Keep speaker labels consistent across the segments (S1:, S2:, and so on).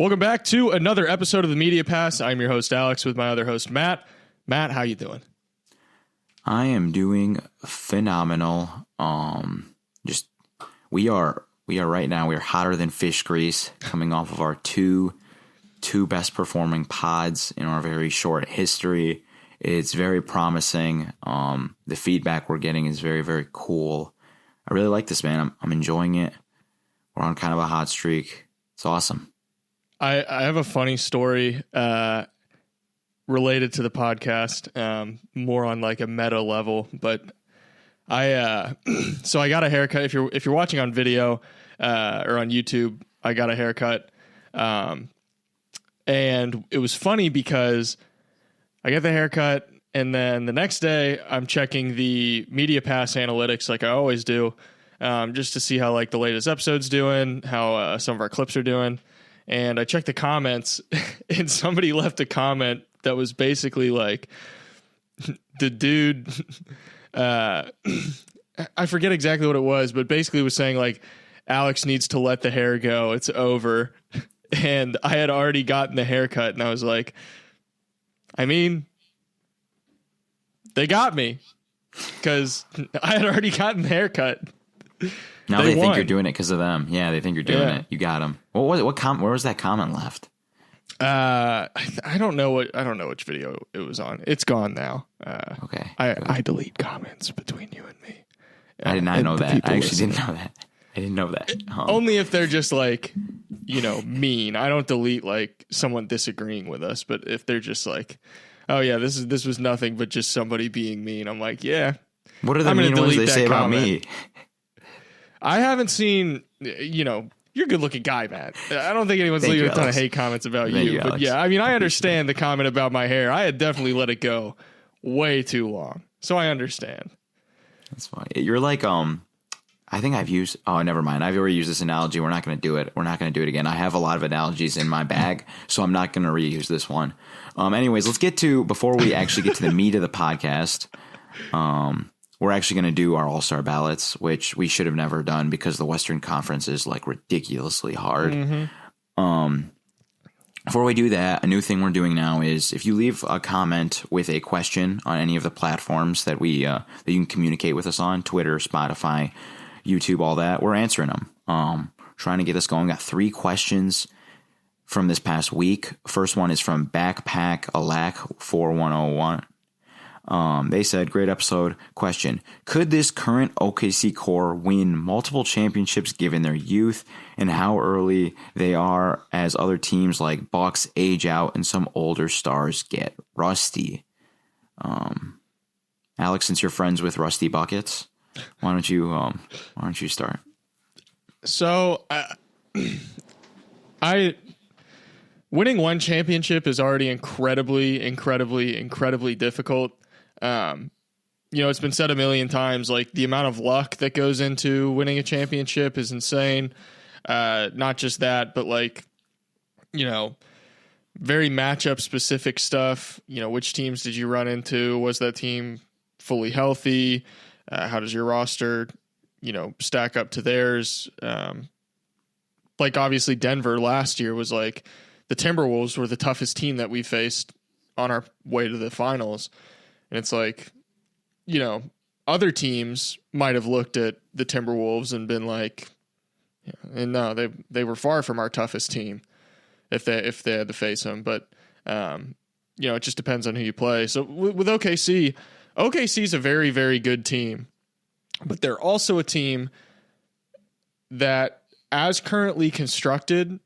S1: Welcome back to another episode of the Media Pass. I'm your host, Alex, with my other host, Matt. Matt, how you doing?
S2: I am doing phenomenal. We are right now, we are hotter than fish grease, coming off of our two best performing pods in our very short history. It's very promising. The feedback we're getting is very, very cool. I really like this, man. I'm enjoying it. We're on kind of a hot streak. It's awesome.
S1: I have a funny story related to the podcast, more on like a meta level, but so I got a haircut. If you're watching on video or on YouTube, I got a haircut, and it was funny because I get the haircut, and then the next day I'm checking the Media Pass analytics like I always do, just to see how like the latest episode's doing, how some of our clips are doing. And I checked the comments, and somebody left a comment that was basically like, the dude, I forget exactly what it was, but basically was saying like, Alex needs to let the hair go. It's over. And I had already gotten the haircut, and I was like, I mean, they got me because I had already gotten the haircut.
S2: Now they think you're doing it because of them. Yeah, they think you're doing it. You got them. What was it? Where was that comment left?
S1: I don't know which video it was on. It's gone now.
S2: Okay.
S1: I delete comments between you and me.
S2: I did not know that. I actually didn't know that. I didn't know that.
S1: Only if they're just like, mean. I don't delete like someone disagreeing with us, but if they're just like, oh yeah, this was nothing but just somebody being mean. I'm like, yeah.
S2: What are the mean ones they say about me?
S1: I haven't seen, you're a good looking guy, Matt. I don't think anyone's leaving a ton of hate comments about you. But yeah, I mean, I understand the comment about my hair. I had definitely let it go way too long. So I understand.
S2: That's fine. You're like, I think never mind. I've already used this analogy. We're not going to do it. We're not going to do it again. I have a lot of analogies in my bag, so I'm not going to reuse this one. Anyways, let's get to, before we actually get to the meat of the podcast, we're actually going to do our All-Star ballots, which we should have never done because the Western Conference is like ridiculously hard. Mm-hmm. Before we do that, a new thing we're doing now is if you leave a comment with a question on any of the platforms that that you can communicate with us on, Twitter, Spotify, YouTube, all that, we're answering them. Trying to get us going. Got 3 questions from this past week. First one is from Backpack Alak 4101. They said, great episode. Question: could this current OKC core win multiple championships given their youth and how early they are as other teams like Bucks age out and some older stars get rusty? Alex, since you're friends with Rusty Buckets, why don't you start? So,
S1: winning one championship is already incredibly difficult. It's been said a million times, like the amount of luck that goes into winning a championship is insane. Not just that, but like, very matchup specific stuff. Which teams did you run into? Was that team fully healthy? How does your roster, stack up to theirs? Like obviously Denver last year was like the Timberwolves were the toughest team that we faced on our way to the finals. And it's like, other teams might have looked at the Timberwolves and been like, and no, they were far from our toughest team if they had to face them. But, it just depends on who you play. So with OKC is a very, very good team, but they're also a team that, as currently constructed,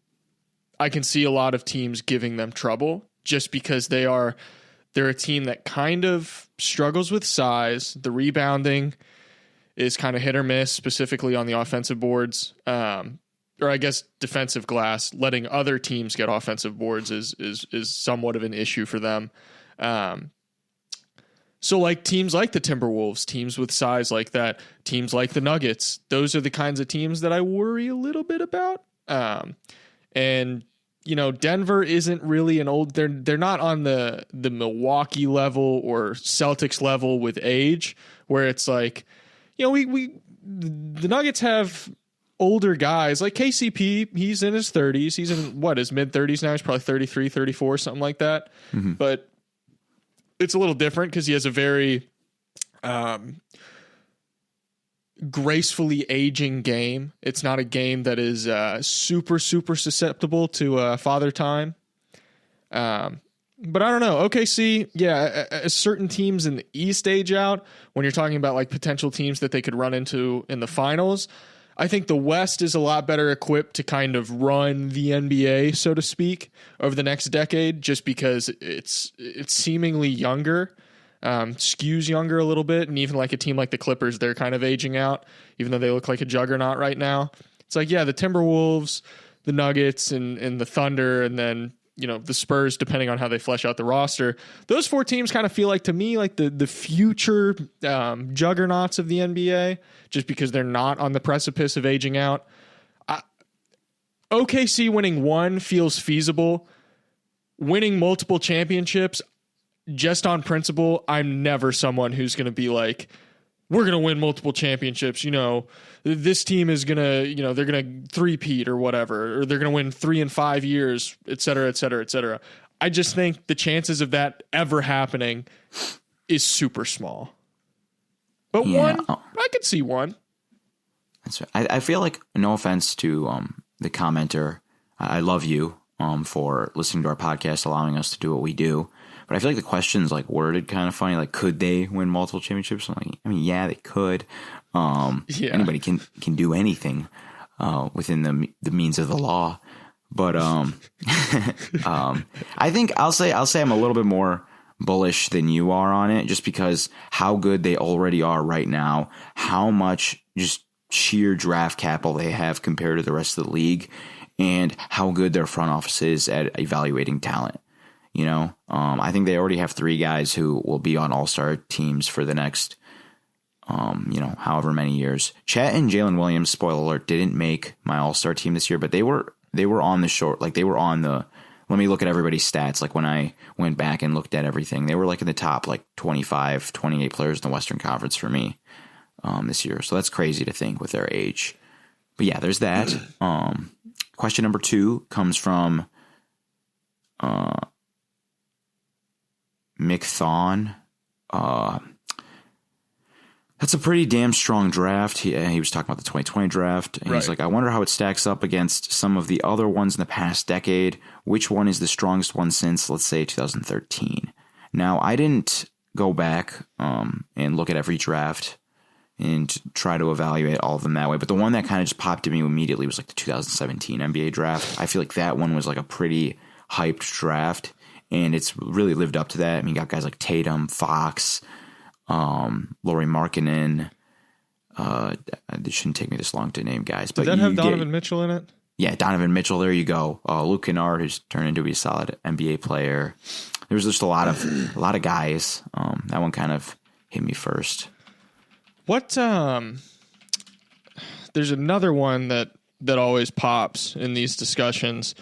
S1: I can see a lot of teams giving them trouble just because they're a team that kind of struggles with size. The rebounding is kind of hit or miss, specifically on the offensive boards, or I guess defensive glass. Letting other teams get offensive boards is somewhat of an issue for them. So like teams like the Timberwolves, teams with size like that, teams like the Nuggets, those are the kinds of teams that I worry a little bit about. And Denver isn't really they're not on the Milwaukee level or Celtics level with age, where it's like, the Nuggets have older guys like KCP, he's in his 30s. He's in his mid 30s now. He's probably 33, 34, something like that. Mm-hmm. But it's a little different because he has a very gracefully aging game. It's not a game that is super susceptible to father time. But I don't know. OKC, certain teams in the East age out when you're talking about like potential teams that they could run into in the finals. I think the West is a lot better equipped to kind of run the NBA, so to speak, over the next decade, just because it's seemingly younger, skews younger a little bit. And even like a team like the Clippers, they're kind of aging out, even though they look like a juggernaut right now. It's like, the Timberwolves, the Nuggets, and the Thunder, and then, the Spurs, depending on how they flesh out the roster. Those four teams kind of feel like, to me, like the future juggernauts of the NBA, just because they're not on the precipice of aging out. OKC winning one feels feasible. Winning multiple championships, just on principle, I'm never someone who's going to be like, we're going to win multiple championships. This team is going to, they're going to three-peat or whatever, or they're going to win 3 in 5 years, et cetera, et cetera, et cetera. I just think the chances of that ever happening is super small. But one, I could see one.
S2: That's right. I feel like, no offense to the commenter, I love you for listening to our podcast, allowing us to do what we do. But I feel like the question's like worded kind of funny. Like, could they win multiple championships? I'm like, yeah, they could. Anybody can do anything within the means of the law. But I think I'll say I'm a little bit more bullish than you are on it, just because how good they already are right now, how much just sheer draft capital they have compared to the rest of the league, and how good their front office is at evaluating talent. I think they already have 3 guys who will be on all-star teams for the next, however many years. Chet and Jalen Williams, spoiler alert, didn't make my all-star team this year, but they were on the short, like they were on the, let me look at everybody's stats. Like when I went back and looked at everything, they were like in the top, like 25, 28 players in the Western Conference for me this year. So that's crazy to think with their age. But yeah, there's that. Question number 2 comes from Mick Thon. That's a pretty damn strong draft. He was talking about the 2020 draft. And He's like, I wonder how it stacks up against some of the other ones in the past decade. Which one is the strongest one since, let's say, 2013? Now, I didn't go back and look at every draft and try to evaluate all of them that way. But the one that kind of just popped to me immediately was like the 2017 NBA draft. I feel like that one was like a pretty hyped draft. And it's really lived up to that. I mean, you got guys like Tatum, Fox, Lauri Markkanen. It shouldn't take me this long to name guys.
S1: Did that have Donovan Mitchell in it?
S2: Yeah, Donovan Mitchell. There you go. Luke Kennard, who's turned into be a solid NBA player. There was just a lot of guys. That one kind of hit me first.
S1: What? There's another one that always pops in these discussions.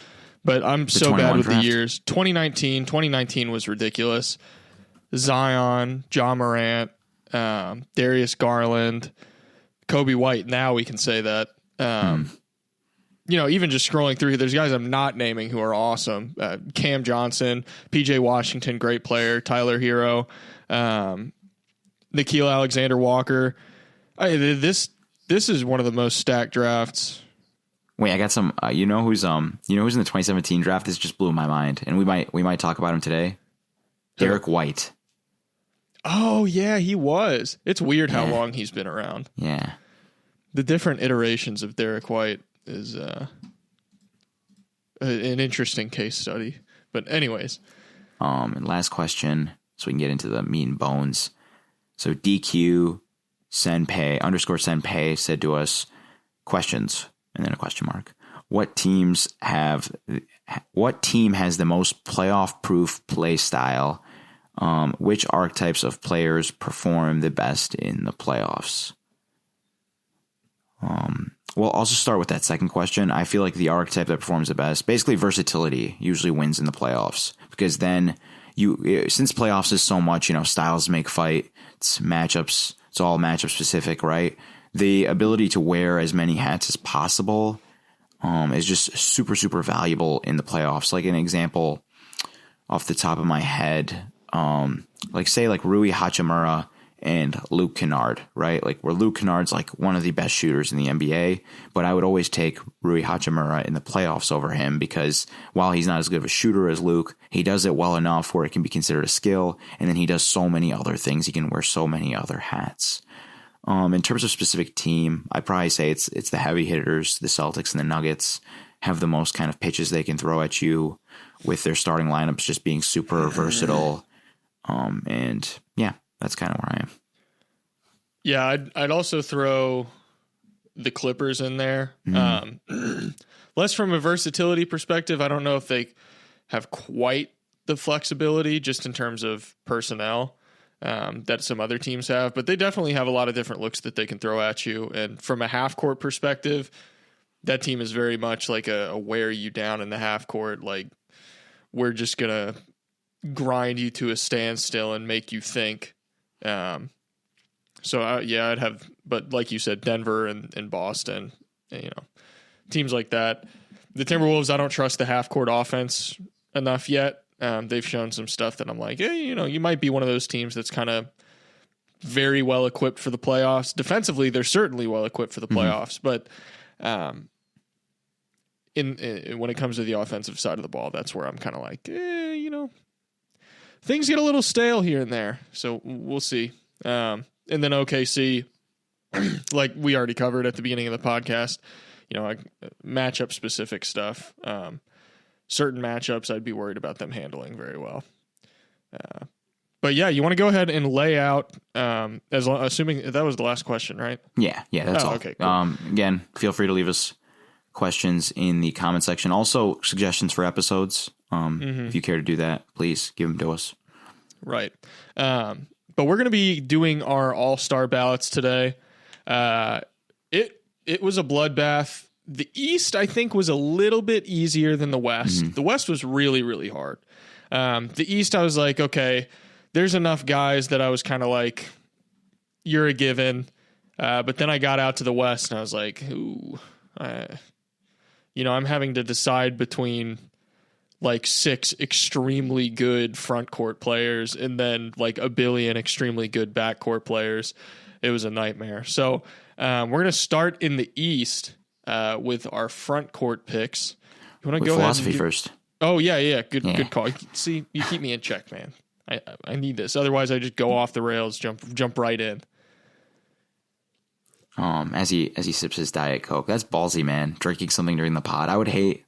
S1: But I'm so bad with draft? The years. 2019 was ridiculous. Zion, Ja Morant, Darius Garland, Kobe White. Now we can say that. Even just scrolling through, there's guys I'm not naming who are awesome. Cam Johnson, PJ Washington, great player. Tyler Hero, Nickeil Alexander-Walker. This is one of the most stacked drafts.
S2: Wait, I got some. Who's in the 2017 draft? This just blew my mind, and we might talk about him today. Derek White.
S1: Oh yeah, he was. It's weird how long he's been around.
S2: Yeah,
S1: the different iterations of Derek White is an interesting case study. But anyways,
S2: and last question, so we can get into the meat and bones. So DQ Senpei said to us, questions. And then a question mark. What team has the most playoff-proof play style? Which archetypes of players perform the best in the playoffs? Well, I'll just start with that second question. I feel like the archetype that performs the best, basically versatility, usually wins in the playoffs. Because then since playoffs is so much, styles make fight. It's matchups. It's all matchup specific, right? the ability to wear as many hats as possible is just super, super valuable in the playoffs. Like an example off the top of my head, like say like Rui Hachimura and Luke Kennard, right? Like where Luke Kennard's like one of the best shooters in the NBA, but I would always take Rui Hachimura in the playoffs over him because while he's not as good of a shooter as Luke, he does it well enough where it can be considered a skill. And then he does so many other things. He can wear so many other hats. In terms of specific team, I'd probably say it's the heavy hitters, the Celtics and the Nuggets have the most kind of pitches they can throw at you with their starting lineups just being super versatile. And yeah, that's kind of where I am.
S1: Yeah, I'd also throw the Clippers in there. Less from a versatility perspective. I don't know if they have quite the flexibility just in terms of personnel that some other teams have, but they definitely have a lot of different looks that they can throw at you. And from a half court perspective, that team is very much like a wear you down in the half court. Like we're just going to grind you to a standstill and make you think. I'd have, but like you said, Denver and Boston, teams like that. The Timberwolves, I don't trust the half court offense enough yet. They've shown some stuff that I'm like, you might be one of those teams that's kind of very well equipped for the playoffs. Defensively, they're certainly well equipped for the playoffs, but in when it comes to the offensive side of the ball, that's where I'm kind of like, things get a little stale here and there. So we'll see. And then OKC, like we already covered at the beginning of the podcast, matchup specific stuff. Certain matchups, I'd be worried about them handling very well. But yeah, you want to go ahead and lay out, assuming that was the last question, right?
S2: Yeah, that's all.
S1: Okay, cool.
S2: Again, feel free to leave us questions in the comment section. Also, suggestions for episodes. If you care to do that, please give them to us.
S1: Right. But we're going to be doing our all-star ballots today. It was a bloodbath. The East, I think, was a little bit easier than the West. The West was really, really hard. The East, I was like, okay, there's enough guys that I was kind of like, you're a given. But then I got out to the West, and I was like, ooh, I'm having to decide between like 6 extremely good front court players and then like a billion extremely good backcourt players. It was a nightmare. So we're going to start in the East with our front court picks. You want to go
S2: philosophy
S1: ahead
S2: first?
S1: Oh yeah. Good call. See, you keep me in check, man. I need this. Otherwise, I just go off the rails, jump right in.
S2: As he sips his Diet Coke, that's ballsy, man. Drinking something during the pod.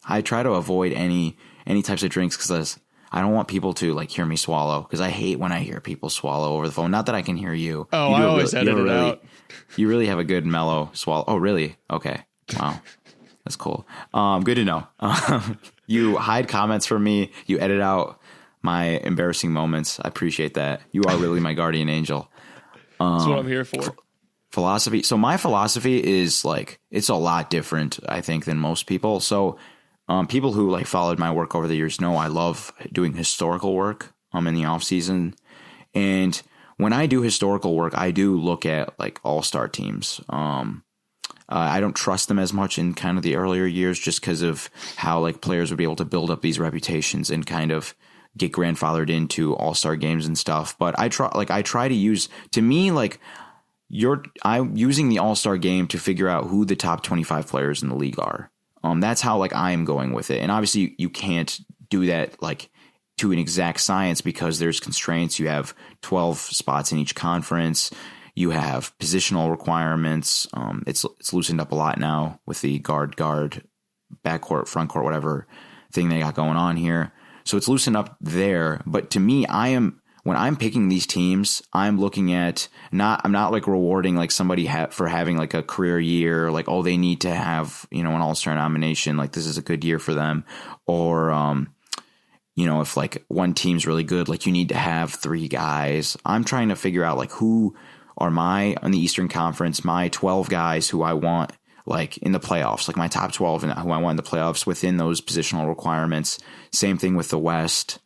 S2: I try to avoid any types of drinks because I don't want people to like hear me swallow because I hate when I hear people swallow over the phone. Not that I can hear you.
S1: Oh, I always edit it out.
S2: You really have a good mellow swallow. Oh, really? Okay. Wow. That's cool. Good to know. You hide comments from me. You edit out my embarrassing moments. I appreciate that. You are really my guardian angel.
S1: That's what I'm here for.
S2: Philosophy. So my philosophy is like, it's a lot different, I think, than most people. So people who like followed my work over the years know I love doing historical work in the off season. And when I do historical work, I do look at like all-star teams. I don't trust them as much in kind of the earlier years just because of how like players would be able to build up these reputations and kind of get grandfathered into all-star games and stuff. But I try to use, to me, like I'm using the all-star game to figure out who the top 25 players in the league are. That's how like I am going with it. And obviously you can't do that like to an exact science because there's constraints. You have 12 spots in each conference. You have positional requirements. It's loosened up a lot now with the guard, backcourt, frontcourt, whatever thing they got going on here. So it's loosened up there. But to me, when I'm picking these teams, I'm looking at I'm not like rewarding like somebody for having like a career year, like, oh, they need to have, an all-star nomination. Like this is a good year for them. Or, if like one team's really good, like you need to have 3 guys. I'm trying to figure out like who are on the Eastern Conference, my 12 guys who I want like in the playoffs, like my top 12 and who I want in the playoffs within those positional requirements. Same thing with the West.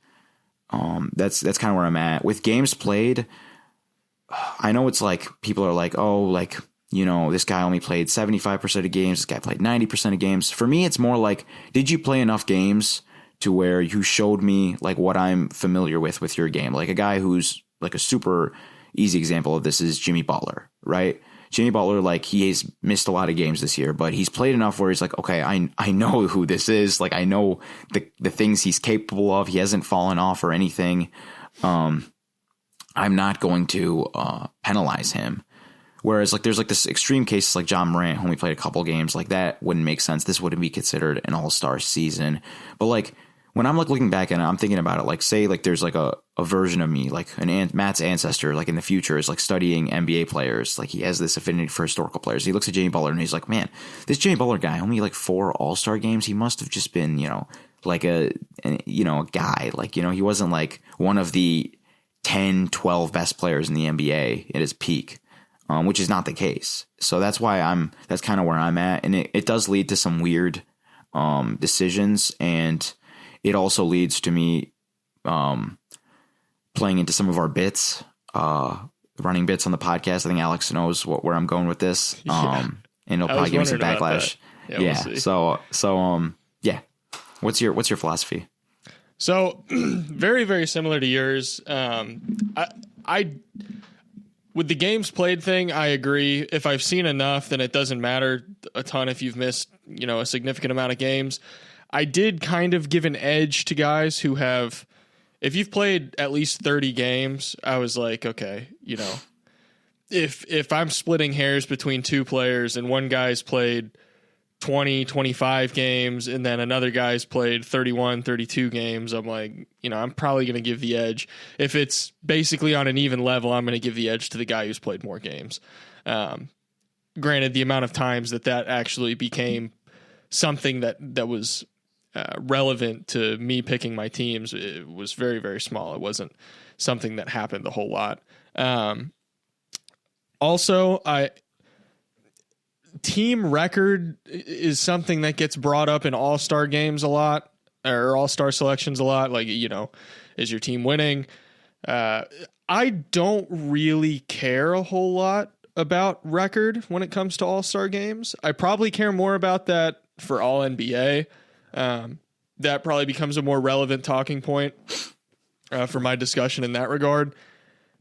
S2: That's kind of where I'm at with games played. I know it's like people are like, oh, like this guy only played 75% of games. This guy played 90% of games. For me, it's more like, did you play enough games to where you showed me like what I'm familiar with your game? Like a guy who's like a super easy example of this is Jimmy Butler, right? Jimmy Butler, like he has missed a lot of games this year, but he's played enough where he's like, okay, I know who this is. Like I know the things he's capable of. He hasn't fallen off or anything. I'm not going to penalize him. Whereas like there's like this extreme cases like John Morant, who only played a couple games, like that wouldn't make sense. This wouldn't be considered an all-star season. But like when I'm like looking back and I'm thinking about it, like say like there's like a version of me, like Matt's ancestor, like in the future is like studying NBA players. Like he has this affinity for historical players. He looks at Jimmy Butler and he's like, man, this Jimmy Butler guy, only like 4 all-star games. He must have just been, like a guy, like, he wasn't like one of the 10, 12 best players in the NBA at his peak. Which is not the case. So that's why that's kind of where I'm at. And it does lead to some weird decisions. And it also leads to me playing into some of our bits, running bits on the podcast. I think Alex knows where I'm going with this. And he'll probably give me some backlash. Yeah. We'll so yeah. What's your philosophy?
S1: So very, very similar to yours. With the games played thing, I agree. If I've seen enough, then it doesn't matter a ton if you've missed, a significant amount of games. I did kind of give an edge to guys who have, if you've played at least 30 games, I was like, okay, if I'm splitting hairs between 2 players and one guy's played 20, 25 games and then another guy's played 31, 32 games, I'm like, I'm probably going to give the edge. If it's basically on an even level, I'm going to give the edge to the guy who's played more games. Granted, the amount of times that actually became something that was relevant to me picking my teams, it was very, very small. It wasn't something that happened a whole lot. Also, team record is something that gets brought up in all-star games a lot, or all-star selections a lot. Like, is your team winning? I don't really care a whole lot about record when it comes to all-star games. I probably care more about that for all NBA. That probably becomes a more relevant talking point for my discussion in that regard.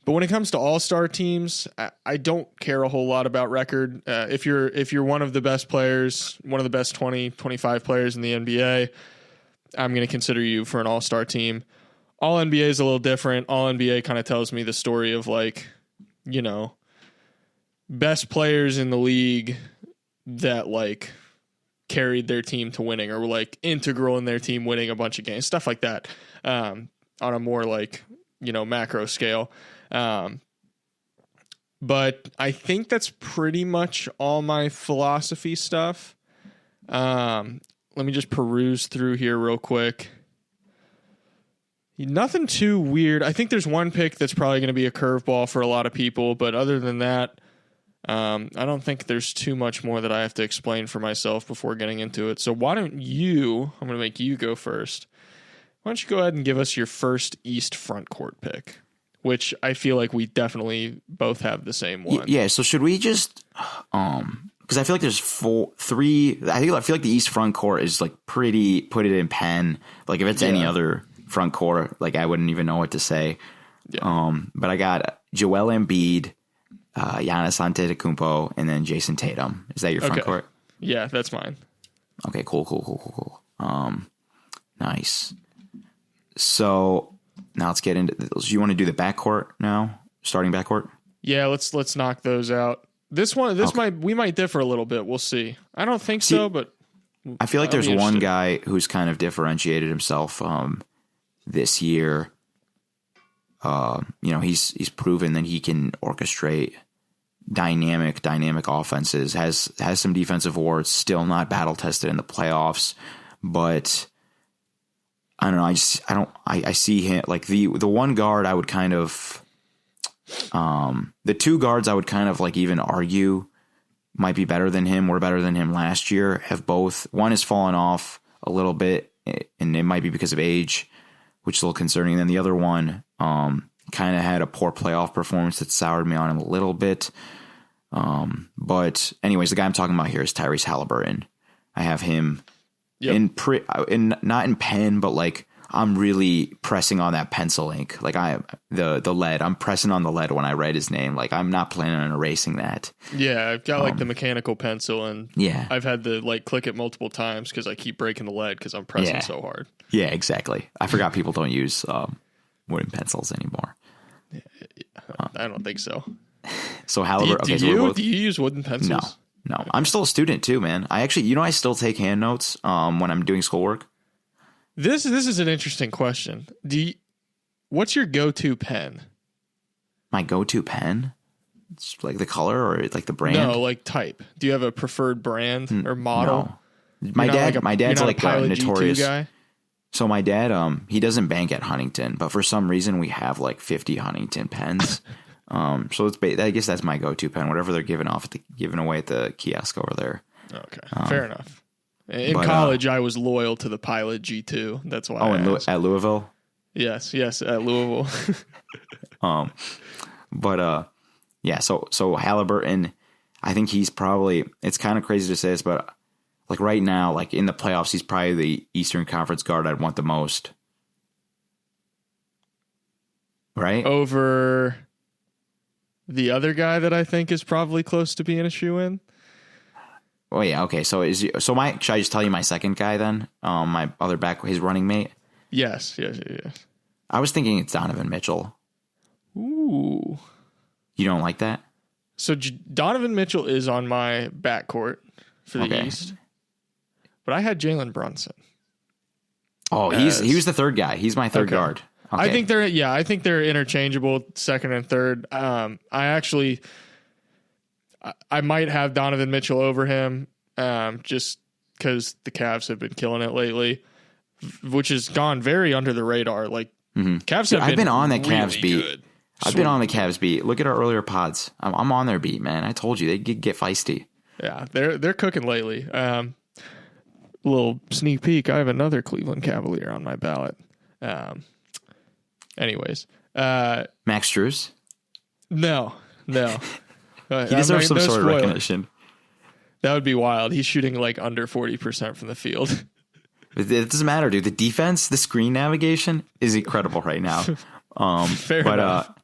S1: But when it comes to all-star teams, I don't care a whole lot about record. If you're one of the best players, one of the best 20, 25 players in the NBA, I'm going to consider you for an all-star team. All NBA is a little different. All NBA kind of tells me the story of like, best players in the league that like carried their team to winning or were like integral in their team winning a bunch of games, stuff like that, on a more like, macro scale. But I think that's pretty much all my philosophy stuff. Let me just peruse through here real quick. Nothing too weird. I think there's one pick that's probably going to be a curveball for a lot of people, but other than that, I don't think there's too much more that I have to explain for myself before getting into it. So why don't I'm going to make you go first. Why don't you go ahead and give us your first East front court pick? Which I feel like we definitely both have the same one.
S2: Yeah. So should we just, because I feel like there's 3. I feel like the East front court is like pretty. Put it in pen. Like if it's any other front court, like I wouldn't even know what to say. Yeah. But I got Joel Embiid, Giannis Antetokounmpo, and then Jason Tatum. Is that your front court?
S1: Yeah, that's mine.
S2: Okay. Cool. Nice. So. Now let's get into this. You want to do the backcourt now? Starting backcourt?
S1: Yeah, let's knock those out. This we might differ a little bit. We'll see. I don't think so, but
S2: I feel like there's one guy who's kind of differentiated himself this year. He's proven that he can orchestrate dynamic offenses. Has some defensive awards. Still not battle tested in the playoffs, but. I don't know. I see him like the one guard I would kind of, the 2 guards I would kind of like even argue might be better than him, were better than him last year, have both. One has fallen off a little bit and it might be because of age, which is a little concerning. And then the other one, kind of had a poor playoff performance that soured me on him a little bit. But anyways, the guy I'm talking about here is Tyrese Halliburton. I have him not in pen, but like I'm really pressing on that pencil ink. Like the lead. I'm pressing on the lead when I write his name. Like I'm not planning on erasing that.
S1: Yeah, I've got like the mechanical pencil, and
S2: yeah,
S1: I've had to like click it multiple times because I keep breaking the lead because I'm pressing so hard.
S2: Yeah, exactly. I forgot people don't use wooden pencils anymore.
S1: Yeah, I don't think so.
S2: So Halliburton.
S1: Do you use wooden pencils?
S2: No. Okay. I'm still a student too, man. I actually, I still take hand notes when I'm doing schoolwork.
S1: This is an interesting question. What's your go-to pen?
S2: My go-to pen? It's like the color or like the brand?
S1: No, like type. Do you have a preferred brand or model?
S2: No. My dad's like a notorious
S1: guy.
S2: So my dad, he doesn't bank at Huntington, but for some reason we have like 50 Huntington pens. So I guess that's my go-to pen. Whatever they're giving away at the kiosk over there.
S1: Okay, fair enough. In college, I was loyal to the Pilot G2. That's why.
S2: At Louisville.
S1: Yes, at Louisville.
S2: Yeah. So Halliburton, I think he's probably. It's kind of crazy to say this, but like right now, like in the playoffs, he's probably the Eastern Conference guard I'd want the most. Right
S1: over the other guy that I think is probably close to being a shoe-in.
S2: Oh yeah, okay. So should I just tell you my second guy then? My other his running mate.
S1: Yes.
S2: I was thinking it's Donovan Mitchell.
S1: Ooh,
S2: you don't like that?
S1: So Donovan Mitchell is on my backcourt for the East, but I had Jalen Brunson.
S2: Oh, he was the third guy. He's my third guard. Okay.
S1: I think they're interchangeable, second and third. I might have Donovan Mitchell over him, just because the Cavs have been killing it lately, which has gone very under the radar. Like Cavs have been on that Cavs beat.
S2: Good. I've been on the Cavs beat. Look at our earlier pods. I'm on their beat, man. I told you they get feisty.
S1: Yeah, they're cooking lately. Little sneak peek. I have another Cleveland Cavalier on my ballot. Anyways,
S2: Max Strus?
S1: No.
S2: He deserves some sort of recognition.
S1: That would be wild. He's shooting like under 40% from the field.
S2: It doesn't matter, dude. The defense, the screen navigation is incredible right now.
S1: Fair enough.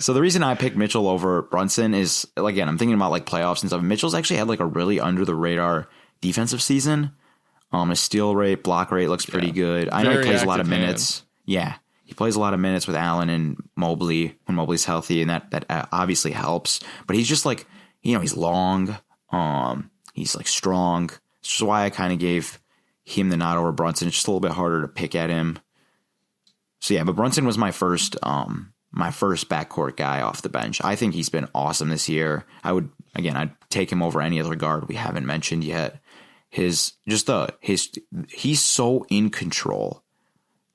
S2: So the reason I picked Mitchell over Brunson is, again, I'm thinking about like playoffs and stuff. Mitchell's actually had like a really under the radar defensive season. His steal rate, block rate looks pretty good. I know he plays a lot of minutes. Yeah. He plays a lot of minutes with Allen and Mobley when Mobley's healthy, and that obviously helps. But he's just like, he's long. He's like strong. That's just why I kind of gave him the nod over Brunson. It's just a little bit harder to pick at him. So yeah, but Brunson was my first backcourt guy off the bench. I think he's been awesome this year. I'd take him over any other guard we haven't mentioned yet. He's so in control.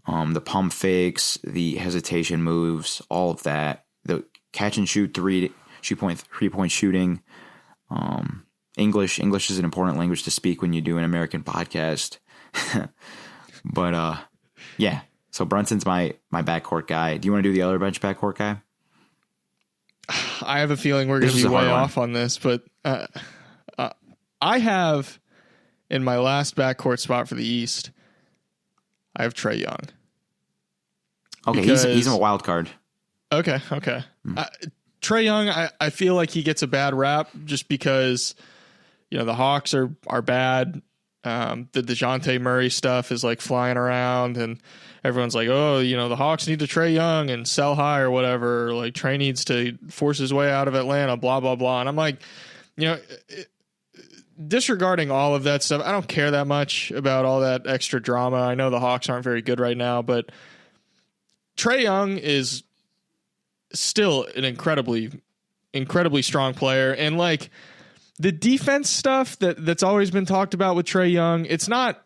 S2: The pump fakes, the hesitation moves, all of that. The catch and shoot three-point shooting. English is an important language to speak when you do an American podcast. But yeah. So Brunson's my backcourt guy. Do you want to do the other bench backcourt guy?
S1: I have a feeling we're going to be way off on this, but I have in my last backcourt spot for the East, I have Trae Young.
S2: Okay, he's a wild card.
S1: Okay. Trae Young, I feel like he gets a bad rap just because, the Hawks are bad. The DeJounte Murray stuff is like flying around, and everyone's like, oh, the Hawks need to Trae Young and sell high or whatever. Like Trae needs to force his way out of Atlanta, blah, blah, blah. And I'm like, disregarding all of that stuff, I don't care that much about all that extra drama. I know the Hawks aren't very good right now, but Trae Young is still an incredibly, incredibly strong player. And like the defense stuff that's always been talked about with Trae Young, it's not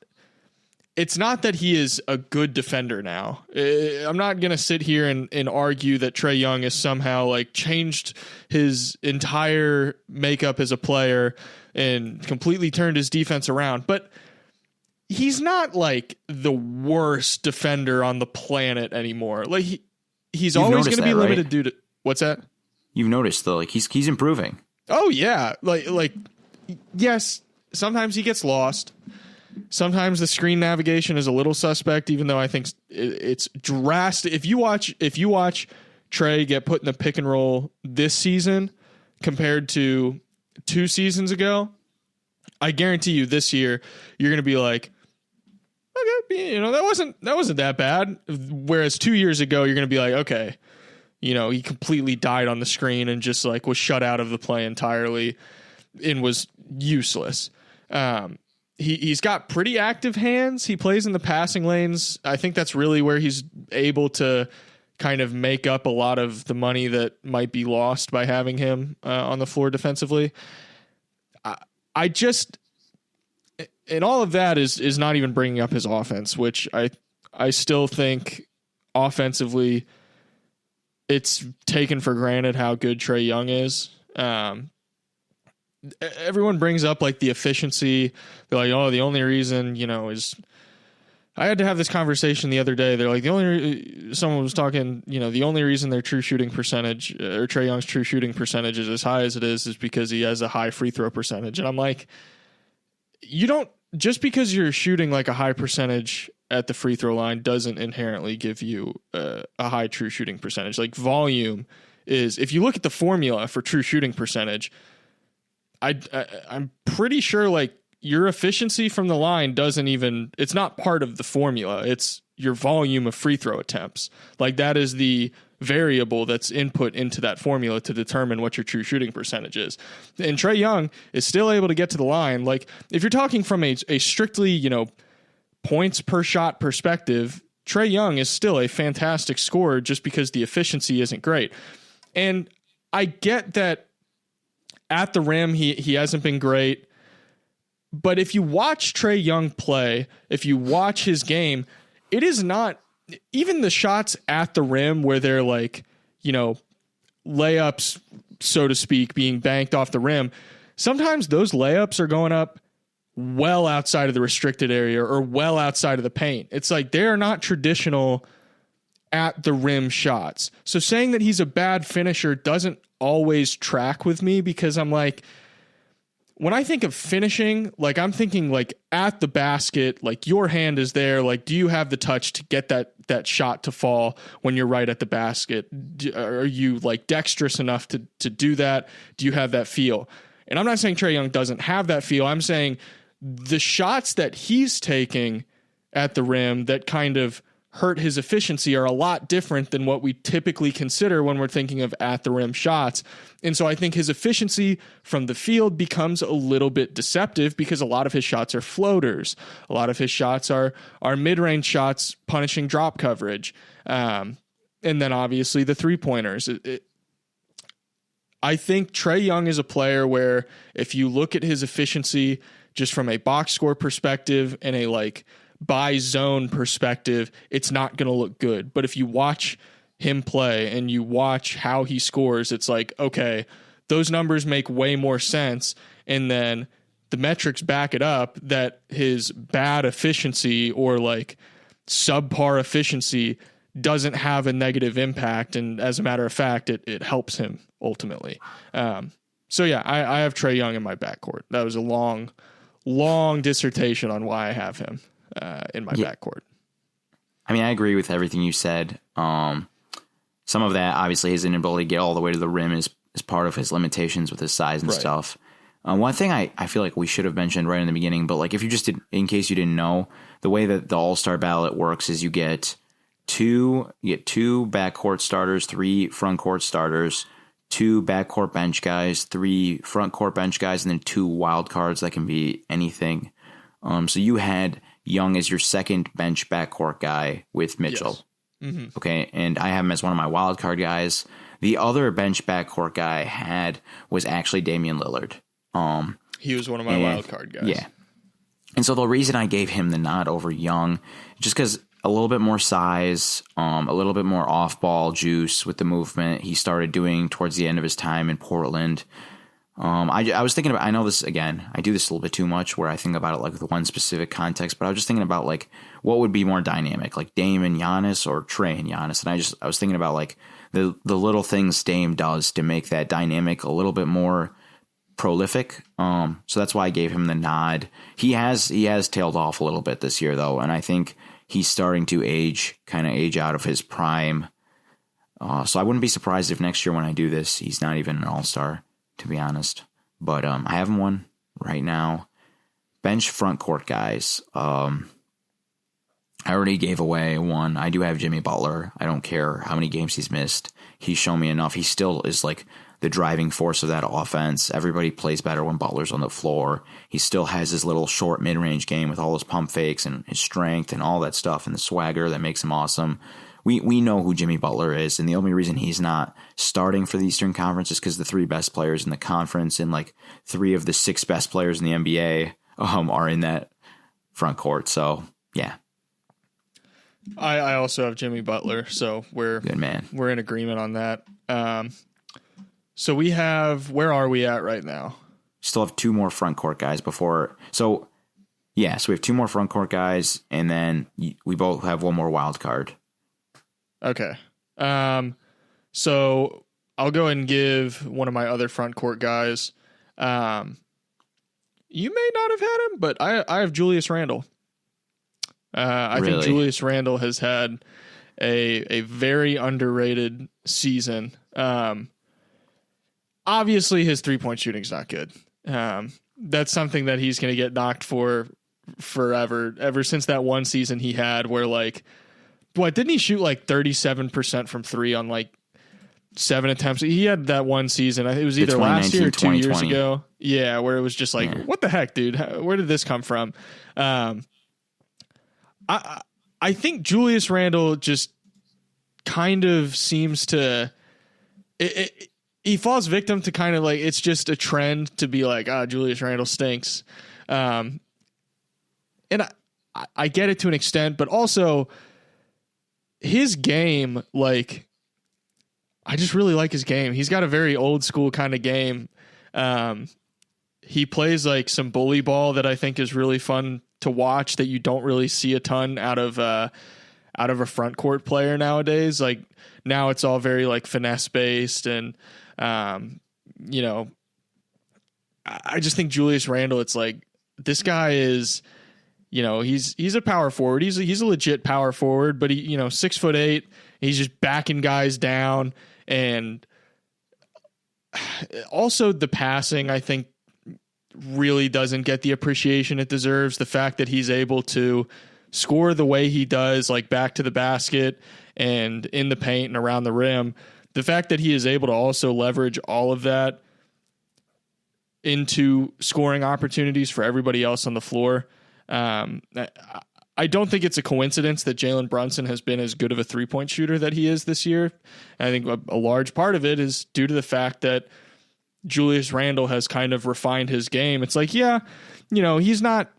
S1: that he is a good defender now. I'm not going to sit here and argue that Trae Young has somehow like changed his entire makeup as a player and completely turned his defense around. But he's not like the worst defender on the planet anymore. Like he's always going to be limited due to what's that?
S2: You've noticed though, like he's improving.
S1: Oh yeah, like yes. Sometimes he gets lost. Sometimes the screen navigation is a little suspect, even though I think it's drastic. If you watch Trae get put in the pick and roll this season compared to 2 seasons ago, I guarantee you this year you're going to be like, okay, that wasn't that bad. Whereas 2 years ago you're going to be like, okay, he completely died on the screen and just like was shut out of the play entirely and was useless. He's got pretty active hands. He plays in the passing lanes. I think that's really where he's able to kind of make up a lot of the money that might be lost by having him on the floor defensively. I just, and all of that is not even bringing up his offense, which I still think offensively it's taken for granted how good Trae Young is. Everyone brings up like the efficiency. They're like, oh, the only reason, is I had to have this conversation the other day. They're like, someone was talking, the only reason their true shooting percentage or Trae Young's true shooting percentage is as high as it is because he has a high free throw percentage. And I'm like, just because you're shooting like a high percentage at the free throw line doesn't inherently give you a high true shooting percentage. Like volume is, if you look at the formula for true shooting percentage, I'm pretty sure like your efficiency from the line it's not part of the formula. It's your volume of free throw attempts. Like that is the variable that's input into that formula to determine what your true shooting percentage is. And Trae Young is still able to get to the line. Like if you're talking from a strictly, points per shot perspective, Trae Young is still a fantastic scorer just because the efficiency isn't great. And I get that at the rim, he hasn't been great. But if you watch Trae Young play, if you watch his game, it is not even the shots at the rim where they're like, layups, so to speak, being banked off the rim. Sometimes those layups are going up well outside of the restricted area or well outside of the paint. It's like they are not traditional at the rim shots. So saying that he's a bad finisher doesn't always track with me because I'm like, when I think of finishing, like I'm thinking like at the basket, like your hand is there. Like, do you have the touch to get that shot to fall when you're right at the basket? Are you like dexterous enough to do that? Do you have that feel? And I'm not saying Trae Young doesn't have that feel. I'm saying the shots that he's taking at the rim that kind of hurt his efficiency are a lot different than what we typically consider when we're thinking of at the rim shots. And so I think his efficiency from the field becomes a little bit deceptive because a lot of his shots are floaters. A lot of his shots are mid-range shots punishing drop coverage. And then obviously the 3-pointers. I think Trae Young is a player where if you look at his efficiency just from a box score perspective and a like by zone perspective, it's not going to look good. But if you watch him play and you watch how he scores, it's like, okay, those numbers make way more sense. And then the metrics back it up that his bad efficiency or like subpar efficiency doesn't have a negative impact. And as a matter of fact, it helps him ultimately. So yeah, I have Trae Young in my backcourt. That was a long dissertation on why I have him in my backcourt.
S2: I mean, I agree with everything you said. Some of that, obviously, his inability to get all the way to the rim is part of his limitations with his size and stuff. One thing I feel like we should have mentioned right in the beginning, but like if you just did, in case you didn't know, the way that the All-Star ballot works is you get two backcourt starters, 3 front court starters, 2 backcourt bench guys, 3 front court bench guys, and then 2 wild cards that can be anything. So you had Young as your second bench backcourt guy with Mitchell. Yes. Mm-hmm. Okay, and I have him as one of my wild card guys. The other bench backcourt guy I had was actually Damian Lillard.
S1: He was one of my wild card guys.
S2: Yeah. And so the reason I gave him the nod over Young, just because a little bit more size, a little bit more off-ball juice with the movement he started doing towards the end of his time in Portland. I was thinking about, I know this, again, I do this a little bit too much where I think about it like with one specific context, but I was just thinking about like what would be more dynamic, like Dame and Giannis or Trae and Giannis. And I was thinking about like the little things Dame does to make that dynamic a little bit more prolific. So that's why I gave him the nod. He has tailed off a little bit this year though, and I think he's starting to age out of his prime. So I wouldn't be surprised if next year when I do this, he's not even an all-star, to be honest. But I have him one right now. Bench front court guys. I already gave away one. I do have Jimmy Butler. I don't care how many games he's missed. He's shown me enough. He still is like the driving force of that offense. Everybody plays better when Butler's on the floor. He still has his little short mid-range game with all his pump fakes and his strength and all that stuff and the swagger that makes him awesome. We know who Jimmy Butler is, and the only reason he's not starting for the Eastern Conference is because the 3 best players in the conference and like 3 of the 6 best players in the NBA are in that front court. So yeah.
S1: I also have Jimmy Butler, so we're
S2: good, man.
S1: We're in agreement on that. So we have, where are we at right now?
S2: Still have 2 more front court guys before. So we have 2 more front court guys, and then we both have 1 more wild card.
S1: Okay. So I'll go ahead and give one of my other front court guys. You may not have had him, but I have Julius Randle. I think Julius Randle has had a very underrated season. Obviously, his 3-point shooting is not good. That's something that he's going to get knocked for forever. Ever since that one season he had where like, what, didn't he shoot like 37% from 3 on like 7 attempts? He had that one seain. It was either last year or 2 years ago. Yeah, where it was just like, what the heck, dude? Where did this come from? I think Julius Randle just kind of seems to he falls victim to kind of like, it's just a trend to be like, Julius Randle stinks. And I get it to an extent, but also his game, like, I just really like his game. He's got a very old school kind of game. He plays like some bully ball that I think is really fun to watch that you don't really see a ton out of a front court player nowadays. Like now it's all very like finesse based and, you know, I just think Julius Randle, it's like, this guy is, you know, he's a power forward. He's a legit power forward, but he, you know, 6'8", he's just backing guys down. And also the passing, I think, really doesn't get the appreciation it deserves. The fact that he's able to score the way he does, like back to the basket and in the paint and around the rim, the fact that he is able to also leverage all of that into scoring opportunities for everybody else on the floor. I don't think it's a coincidence that Jalen Brunson has been as good of a 3-point shooter that he is this year. I think a large part of it is due to the fact that Julius Randle has kind of refined his game. It's like, yeah, you know, he's not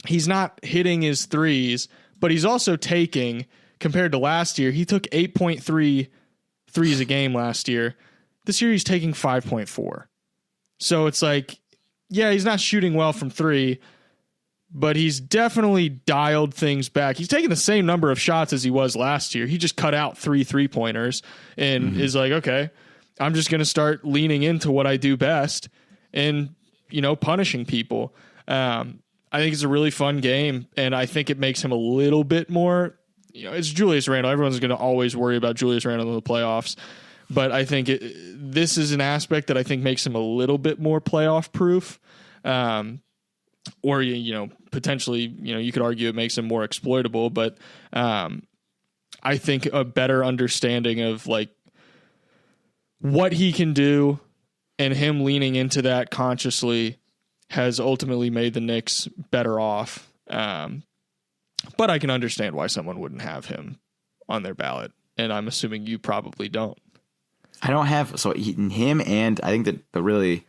S1: hitting his threes, but he's also taking, compared to last year, he took 8.3 threes a game last year. This year he's taking 5.4. So it's like, yeah, he's not shooting well from 3, but he's definitely dialed things back. He's taking the same number of shots as he was last year. He just cut out 3 3-pointers and is like, okay, I'm just going to start leaning into what I do best and, you know, punishing people. I think it's a really fun game, and I think it makes him a little bit more, you know, it's Julius Randle. Everyone's going to always worry about Julius Randle in the playoffs, but I think this is an aspect that I think makes him a little bit more playoff proof. Or, you know, potentially, you know, you could argue it makes him more exploitable, but I think a better understanding of like what he can do and him leaning into that consciously has ultimately made the Knicks better off. But I can understand why someone wouldn't have him on their ballot, and I'm assuming you probably don't.
S2: I don't have, so him, and I think that the really,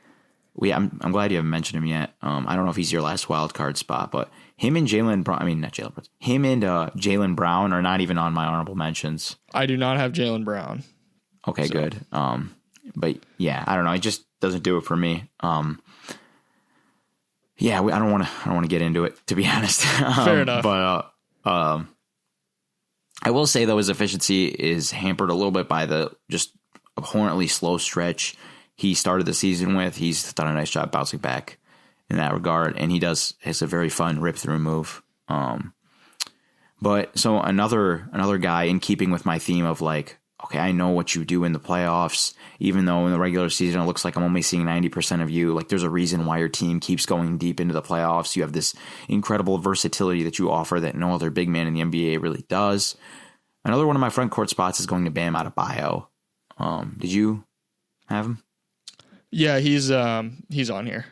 S2: I'm glad you haven't mentioned him yet. I don't know if he's your last wild card spot, but him and Jalen Brown, him and Jalen Brown are not even on my honorable mentions.
S1: I do not have Jalen Brown.
S2: Okay, so. Good. But yeah, I don't know. It just doesn't do it for me. Yeah, I don't want to get into it, to be honest.
S1: Fair enough.
S2: But I will say though, his efficiency is hampered a little bit by the just abhorrently slow stretch he started the season with. He's done a nice job bouncing back in that regard, and has a very fun rip through move. But so another guy in keeping with my theme of like, okay, I know what you do in the playoffs, even though in the regular season it looks like I'm only seeing 90% of you. Like, there's a reason why your team keeps going deep into the playoffs. You have this incredible versatility that you offer that no other big man in the NBA really does. Another one of my front court spots is going to Bam Adebayo. Did you have him?
S1: Yeah, he's on here.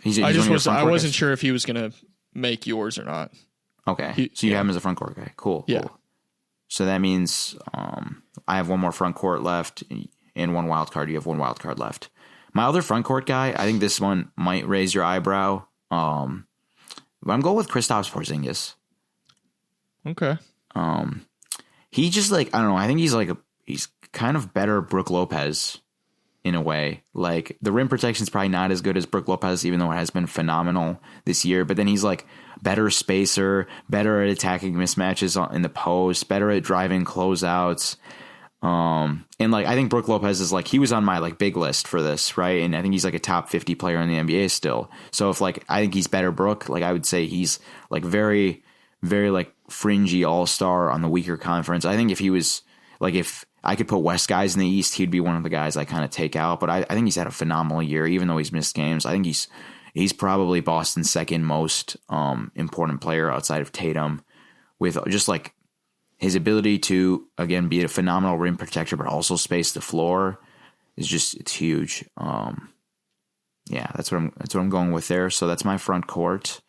S1: I wasn't sure if he was going to make yours or not.
S2: Okay, so you have him as a front court guy. Cool.
S1: Yeah.
S2: Cool. So that means I have one more front court left and one wild card. You have one wild card left. My other front court guy, I think this one might raise your eyebrow. But I'm going with Kristaps Porzingis.
S1: Okay.
S2: He just like, I don't know. I think he's kind of better Brook Lopez in a way. Like, the rim protection is probably not as good as Brook Lopez, even though it has been phenomenal this year. But then he's like better spacer, better at attacking mismatches in the post, better at driving closeouts. And like, I think Brook Lopez is like, he was on my like big list for this, right? And I think he's like a top 50 player in the NBA still. So if like, I think he's better Brook, like I would say he's like very, very like fringy all-star on the weaker conference. I think if he was like, if I could put West guys in the East, he'd be one of the guys I kind of take out. But I think he's had a phenomenal year, even though he's missed games. I think he's probably Boston's second most important player outside of Tatum, with just like his ability to, again, be a phenomenal rim protector, but also space the floor is just, it's huge. Yeah, that's what I'm going with there. So that's my front court.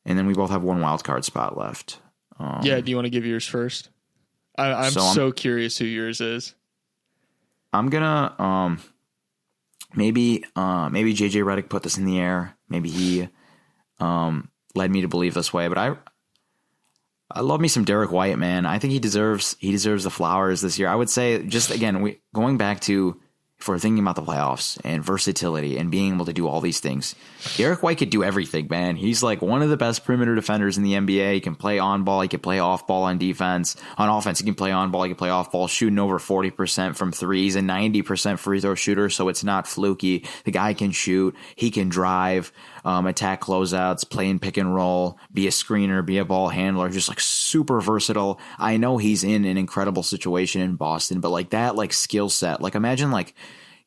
S2: And then we both have one wild card spot left.
S1: Do you want to give yours first? I'm so curious who yours is.
S2: I'm gonna maybe JJ Redick put this in the air. Maybe he led me to believe this way, but I love me some Derek White, man. I think he deserves the flowers this year. I would say, just again, going back to, if we're thinking about the playoffs and versatility and being able to do all these things, Derek White could do everything, man. He's like one of the best perimeter defenders in the NBA. He can play on ball. He can play off ball on defense. On offense, he can play on ball. He can play off ball, shooting over 40% from threes, and 90% free throw shooter. So it's not fluky. The guy can shoot. He can drive, attack closeouts, play in pick and roll, be a screener, be a ball handler, just like super versatile. I know he's in an incredible situation in Boston, but like that, like skill set, like imagine like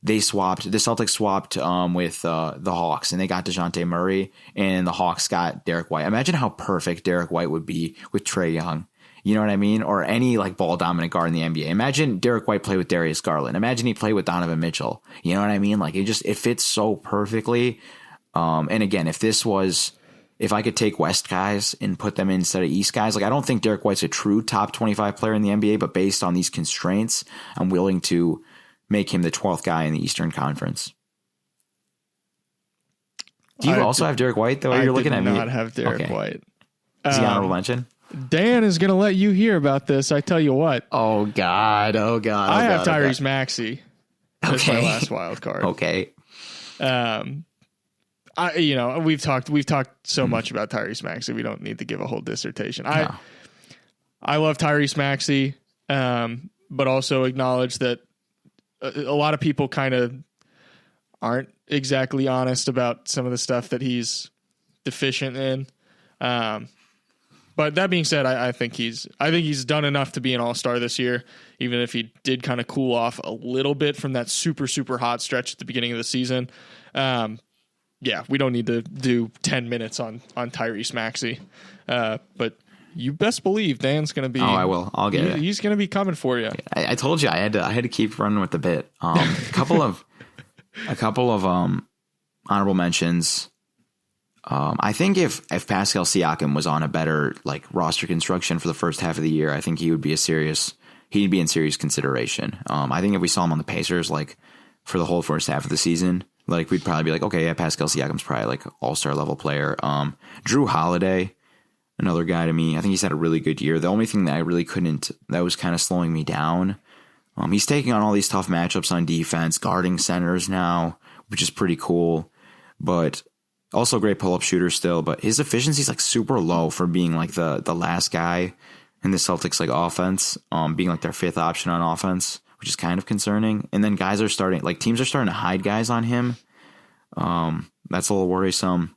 S2: the Celtics swapped with the Hawks, and they got DeJounte Murray, and the Hawks got Derek White. Imagine how perfect Derek White would be with Trae Young. You know what I mean? Or any like ball dominant guard in the NBA. Imagine Derek White play with Darius Garland. Imagine he played with Donovan Mitchell. You know what I mean? Like it fits so perfectly. And again, if I could take West guys and put them instead of East guys, like I don't think Derek White's a true top 25 player in the NBA, but based on these constraints, I'm willing to make him the 12th guy in the Eastern Conference. Do you also have Derek White, though? You're looking at me.
S1: I did not have Derek White.
S2: Is he honorable mention?
S1: Dan is going to let you hear about this. I tell you what.
S2: Oh, God.
S1: I have Tyrese Maxey as my last wild card.
S2: Okay.
S1: We've talked so much about Tyrese Maxey. We don't need to give a whole dissertation.
S2: No.
S1: I love Tyrese Maxey, but also acknowledge that a lot of people kind of aren't exactly honest about some of the stuff that he's deficient in. But that being said, I think he's done enough to be an all-star this year, even if he did kind of cool off a little bit from that super, super hot stretch at the beginning of the season. We don't need to do 10 minutes on Tyrese Maxey. But you best believe Dan's going to be. Oh,
S2: I will. I'll get it.
S1: He's going to be coming for you.
S2: I told you I had to keep running with the bit. A couple of honorable mentions. I think if Pascal Siakam was on a better like roster construction for the first half of the year, I think he'd be in serious consideration. I think if we saw him on the Pacers like for the whole first half of the season, like we'd probably be like, okay, yeah, Pascal Siakam's probably like all-star level player. Drew Holiday, another guy to me. I think he's had a really good year. The only thing that that was kind of slowing me down. He's taking on all these tough matchups on defense, guarding centers now, which is pretty cool. But also a great pull-up shooter still. But his efficiency is like super low for being like the last guy in the Celtics like offense, being like their fifth option on offense, which is kind of concerning. And then teams are starting to hide guys on him. That's a little worrisome,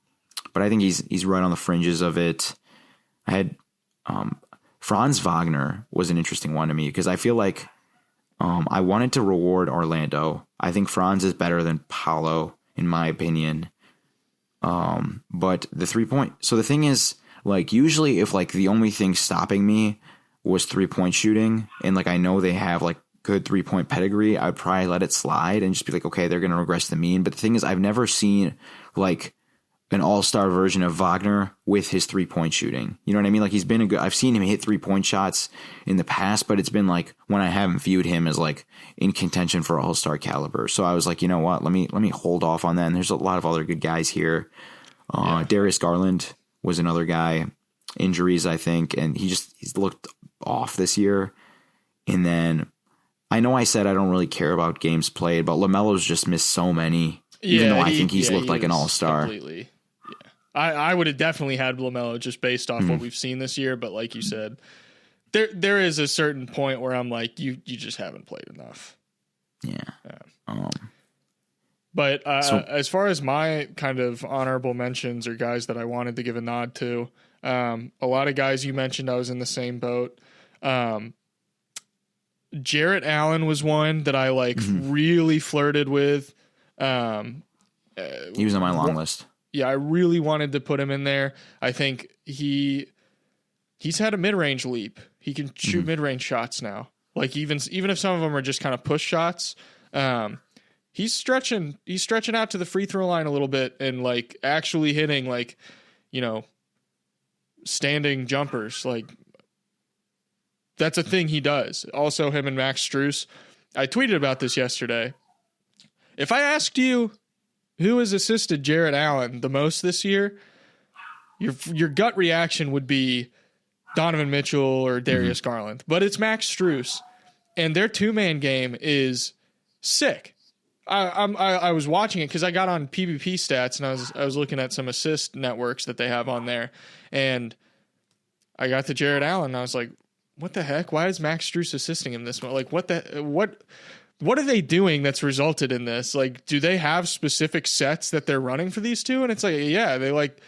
S2: but I think he's right on the fringes of it. I had Franz Wagner was an interesting one to me because I feel like I wanted to reward Orlando. I think Franz is better than Paolo in my opinion. But the 3-point. So the thing is, like, usually if like the only thing stopping me was 3-point shooting, and like I know they have like good 3-point pedigree, I'd probably let it slide and just be like, okay, they're going to regress the mean. But the thing is, I've never seen like an all-star version of Wagner with his 3-point shooting. You know what I mean? Like I've seen him hit 3-point shots in the past, but it's been like when I haven't viewed him as like in contention for all-star caliber. So I was like, you know what? Let me hold off on that. And there's a lot of other good guys here. Darius Garland was another guy. Injuries, I think, and he's looked off this year. And then I know I said I don't really care about games played, but LaMelo's just missed so many. Even though I think he's looked like an all-star.
S1: Completely. Yeah. I would have definitely had LaMelo just based off what we've seen this year, but like you said, there is a certain point where I'm like, you just haven't played enough.
S2: Yeah.
S1: But as far as my kind of honorable mentions or guys that I wanted to give a nod to, a lot of guys you mentioned, I was in the same boat. Jarrett Allen was one that I really flirted with.
S2: He was on my long list.
S1: Yeah, I really wanted to put him in there. I think he's had a mid-range leap. He can shoot mid-range shots now. Like even if some of them are just kind of push shots, he's stretching out to the free throw line a little bit and like actually hitting like, you know, standing jumpers. Like that's a thing he does. Also him and Max Strus. I tweeted about this yesterday. If I asked you who has assisted Jarrett Allen the most this year, your gut reaction would be Donovan Mitchell or Darius Garland, but it's Max Strus, and their 2-man game is sick. I was watching it because I got on PvP stats and I was looking at some assist networks that they have on there, and I got to Jarrett Allen and I was like, what the heck? Why is Max Strus assisting him this much? Like what are they doing that's resulted in this? Like, do they have specific sets that they're running for these two? And it's like, yeah, they like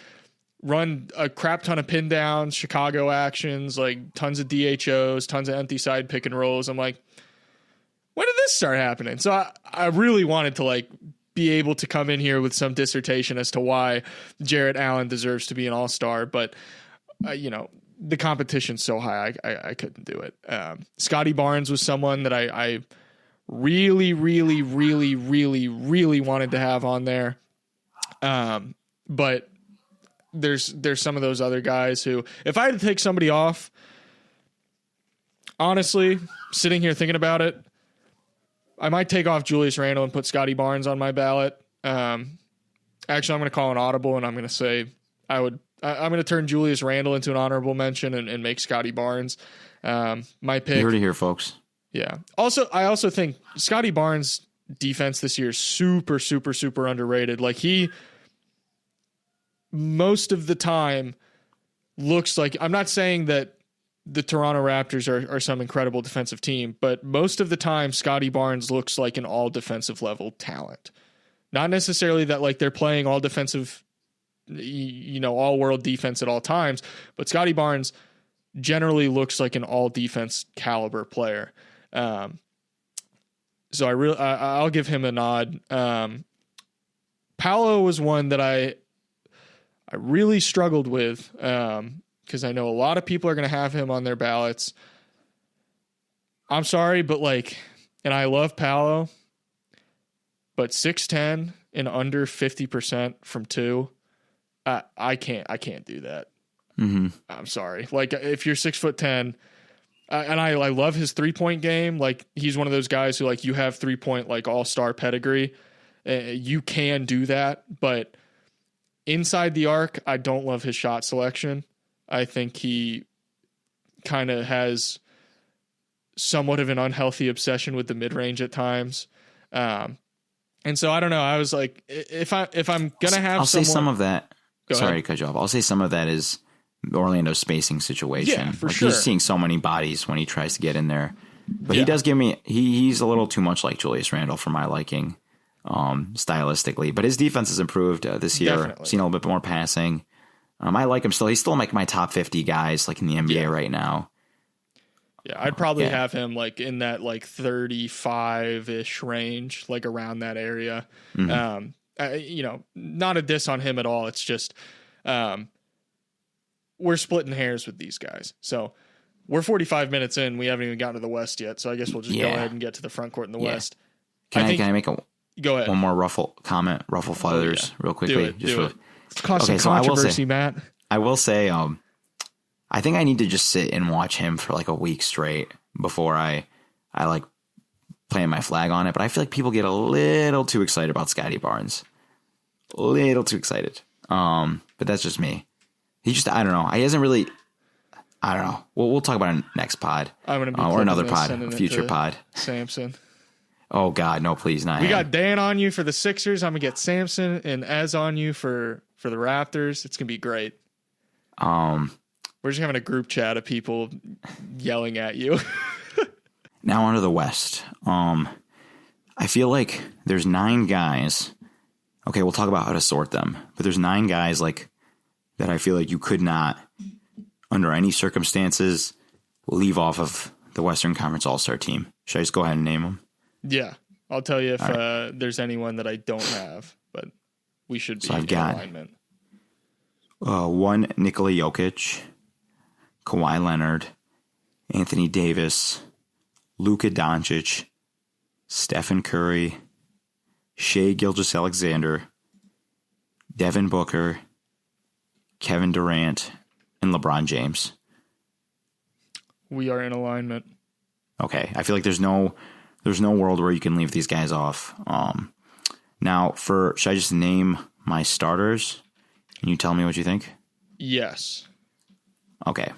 S1: run a crap ton of pin downs, Chicago actions, like tons of DHOs, tons of empty side pick and rolls. I'm like, when did this start happening? So I really wanted to like be able to come in here with some dissertation as to why Jarrett Allen deserves to be an all-star. But, you know, the competition's so high, I couldn't do it. Scotty Barnes was someone that I really wanted to have on there. But there's some of those other guys who, if I had to take somebody off, honestly, sitting here thinking about it, I might take off Julius Randle and put Scotty Barnes on my ballot. Actually, I'm going to call an audible and I'm going to say I'm going to turn Julius Randle into an honorable mention and make Scotty Barnes my pick.
S2: You heard it here, folks.
S1: Yeah. I also think Scotty Barnes' defense this year is super, super, super underrated. Like he, most of the time, looks like, I'm not saying that the Toronto Raptors are some incredible defensive team, but most of the time Scotty Barnes looks like an all defensive level talent. Not necessarily that like they're playing all defensive, you know, all world defense at all times, but Scotty Barnes generally looks like an all defense caliber player. So I'll give him a nod. Paolo was one that I really struggled with, because I know a lot of people are going to have him on their ballots. I'm sorry, but like, and I love Paolo, but 6'10" and under 50% from two, I can't do that.
S2: Mm-hmm.
S1: I'm sorry. Like if you're 6'10", and I love his 3-point game. Like he's one of those guys who like you have 3-point like all-star pedigree. You can do that, but inside the arc, I don't love his shot selection. I think he kind of has somewhat of an unhealthy obsession with the mid-range at times. And so I don't know. I was like, if I'm gonna have,
S2: I'll say some of that. Sorry
S1: ahead.
S2: to cut you off. I'll say some of that is Orlando's spacing situation.
S1: Yeah, for
S2: like
S1: sure.
S2: He's seeing so many bodies when he tries to get in there. But he does give me he's a little too much like Julius Randle for my liking, stylistically. But his defense has improved this year.
S1: Definitely.
S2: Seen a little bit more passing. I like him still. He's still like my top 50 guys like in the NBA right now.
S1: Yeah, I'd probably have him like in that like 35-ish range, like around that area. Not a diss on him at all. It's just we're splitting hairs with these guys. So we're 45 minutes in. We haven't even gotten to the West yet. So I guess we'll just go ahead and get to the front court in the West.
S2: Can I make
S1: go ahead.
S2: one more ruffle feathers real quickly?
S1: Do it. It's causing controversy, Matt.
S2: I will say, I think I need to just sit and watch him for like a week straight before I like plant my flag on it. But I feel like people get a little too excited about Scotty Barnes. A little too excited. But that's just me. He just, I don't know. He hasn't really, I don't know. We'll talk about it next pod.
S1: I'm going to be
S2: or another pod, a future pod.
S1: Samson.
S2: Oh God, no, please not.
S1: We got Dan on you for the Sixers. I'm going to get Samson and Ez on you for the Raptors. It's going to be great. We're just having a group chat of people yelling at you.
S2: Now onto the West. I feel like there's 9 guys. Okay, we'll talk about how to sort them. But there's 9 guys like that I feel like you could not, under any circumstances, leave off of the Western Conference All-Star team. Should I just go ahead and name them?
S1: Yeah. I'll tell you if there's anyone that I don't have, but we should be in alignment.
S2: 1, Nikola Jokic, Kawhi Leonard, Anthony Davis, Luka Doncic, Stephen Curry, Shai Gilgeous-Alexander, Devin Booker, Kevin Durant, and LeBron James.
S1: We are in alignment.
S2: Okay, I feel like there's no world where you can leave these guys off. Now, should I just name my starters? Can you tell me what you think?
S1: Yes.
S2: Okay.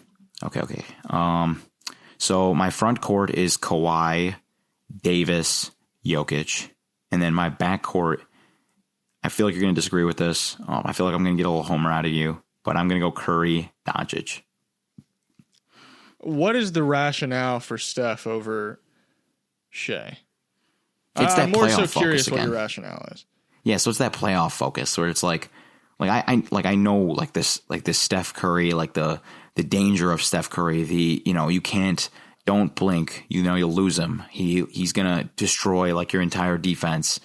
S2: So my front court is Kawhi, Davis, Jokic. And then my back court, I feel like you're going to disagree with this. I feel like I'm going to get a little homer out of you, but I'm going to go Curry, Doncic.
S1: What is the rationale for Steph over Shai?
S2: It's that
S1: I'm more so
S2: playoff
S1: curious
S2: focus
S1: what
S2: again.
S1: your rationale is.
S2: Yeah, so it's that playoff focus where it's like I know like this Steph Curry, like the danger of Steph Curry, you don't blink, you'll lose him. He's gonna destroy like your entire defense.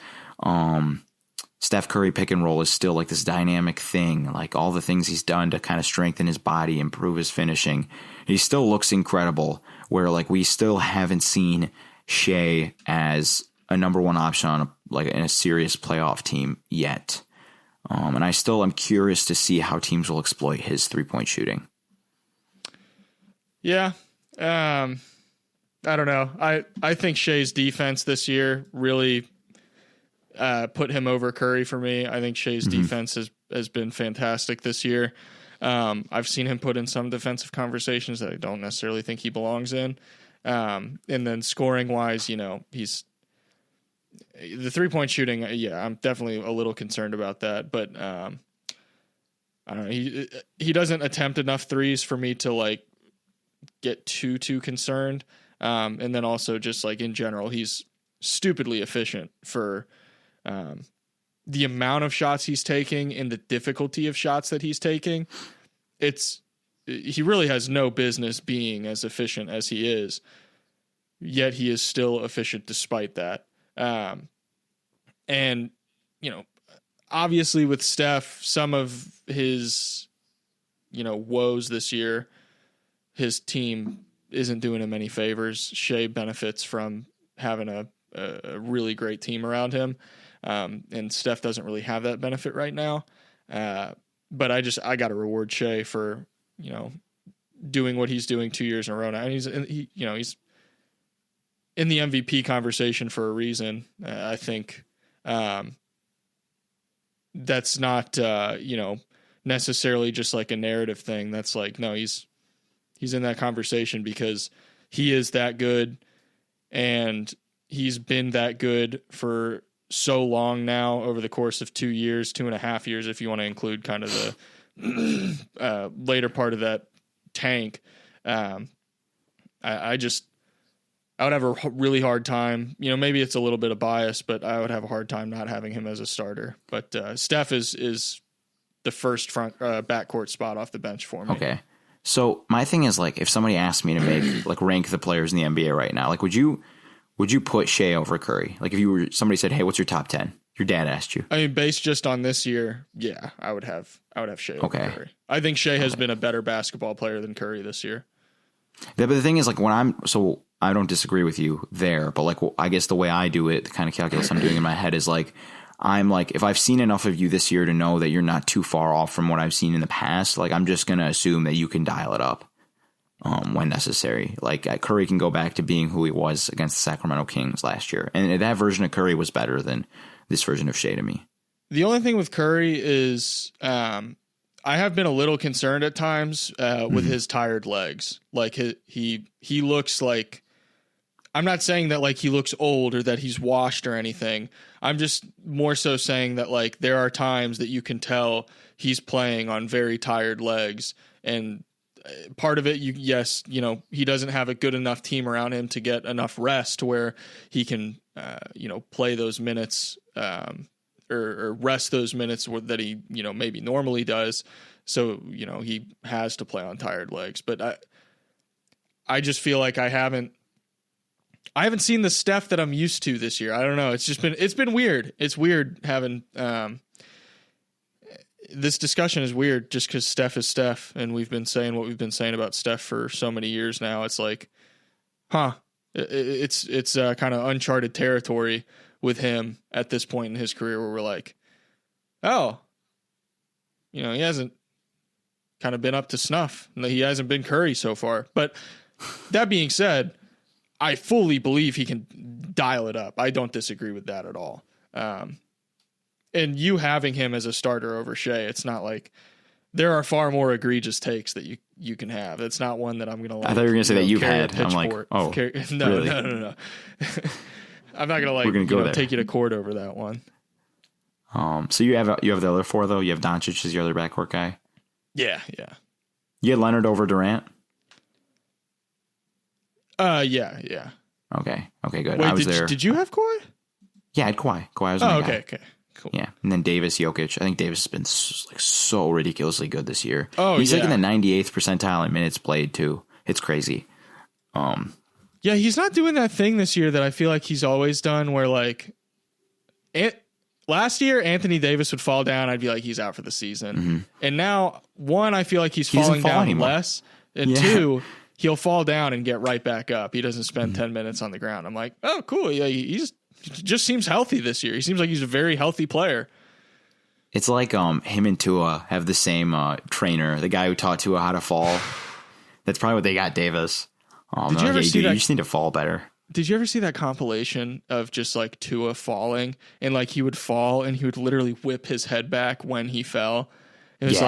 S2: Steph Curry pick and roll is still like this dynamic thing, like all the things he's done to kind of strengthen his body, improve his finishing. He still looks incredible, where like we still haven't seen Shai as a number one option in a serious playoff team yet. And I still am curious to see how teams will exploit his 3-point shooting.
S1: Yeah. I don't know. I think Shai's defense this year really put him over Curry for me. I think Shai's defense has been fantastic this year. I've seen him put in some defensive conversations that I don't necessarily think he belongs in. And then scoring wise, he's the 3-point shooting. Yeah, I'm definitely a little concerned about that, but I don't know. He doesn't attempt enough threes for me to like get too concerned. And then also just like in general, he's stupidly efficient for the amount of shots he's taking and the difficulty of shots that he's taking. He really has no business being as efficient as he is, yet he is still efficient despite that. And obviously with Steph, some of his, woes this year, his team isn't doing him any favors. Shai benefits from having a really great team around him. And Steph doesn't really have that benefit right now. But I got to reward Shai for, doing what he's doing 2 years in a row now. And he's in the MVP conversation for a reason. I think that's not, necessarily just like a narrative thing. That's like, no, he's in that conversation because he is that good and he's been that good for so long now over the course of 2 years, 2.5 years, if you want to include kind of the later part of that tank. I would have a really hard time. Maybe it's a little bit of bias, but I would have a hard time not having him as a starter. But Steph is the first front backcourt spot off the bench for me.
S2: Okay. So my thing is, like, if somebody asked me to make like rank the players in the NBA right now, like, would you put Shea over Curry? Like, if somebody said, "Hey, what's your top 10?" Your dad asked you.
S1: I mean, based just on this year, yeah, I would have Shea over Curry. I think Shea has been a better basketball player than Curry this year.
S2: But the thing is, like, I don't disagree with you there, but like, I guess the way I do it, the kind of calculus I'm doing in my head is like, I'm like, if I've seen enough of you this year to know that you're not too far off from what I've seen in the past, like, I'm just going to assume that you can dial it up when necessary. Like, Curry can go back to being who he was against the Sacramento Kings last year. And that version of Curry was better than this version of Shea to me.
S1: The only thing with Curry is I have been a little concerned at times with his tired legs. Like, he looks like, I'm not saying that like he looks old or that he's washed or anything. I'm just more so saying that like there are times that you can tell he's playing on very tired legs, and part of it, he doesn't have a good enough team around him to get enough rest to where he can, play those minutes or rest those minutes that he, maybe normally does. So, he has to play on tired legs. But I just feel like I haven't seen the Steph that I'm used to this year. I don't know. It's been weird. It's weird having this discussion is weird just because Steph is Steph, and we've been saying what we've been saying about Steph for so many years now. It's like, it's kind of uncharted territory with him at this point in his career where we're like, oh, he hasn't kind of been up to snuff. He hasn't been Curry so far. But that being said, I fully believe he can dial it up. I don't disagree with that at all. And you having him as a starter over Shea, it's not like there are far more egregious takes that you can have. It's not one that I'm going to like.
S2: I thought you were going to say that you've had. I'm like,
S1: no.
S2: Really?
S1: No. I'm not going to take you to court over that one.
S2: So you have the other four though. You have Doncic as your other backcourt guy.
S1: Yeah.
S2: You had Leonard over Durant.
S1: Yeah.
S2: Okay, good.
S1: Wait,
S2: I was there.
S1: Did you have Kawhi?
S2: Yeah, I had Kawhi. Kawhi was my guy.
S1: Okay, cool.
S2: Yeah, and then Davis, Jokic. I think Davis has been so ridiculously good this year.
S1: Oh,
S2: he's like in the 98th percentile in minutes played too. It's crazy.
S1: Yeah, he's not doing that thing this year that I feel like he's always done, where like, last year Anthony Davis would fall down. I'd be like, he's out for the season. And now, one, I feel like he's falling down anymore. Less, and two, he'll fall down and get right back up. He doesn't spend 10 minutes on the ground. I'm like, oh, cool. Yeah, he just seems healthy this year. He seems like he's a very healthy player.
S2: It's like him and Tua have the same trainer, the guy who taught Tua how to fall. That's probably what they got Davis.
S1: Did you ever see that?
S2: You just need to fall better.
S1: Did you ever see that compilation of just like Tua falling, and like he would fall and he would literally whip his head back when he fell? It was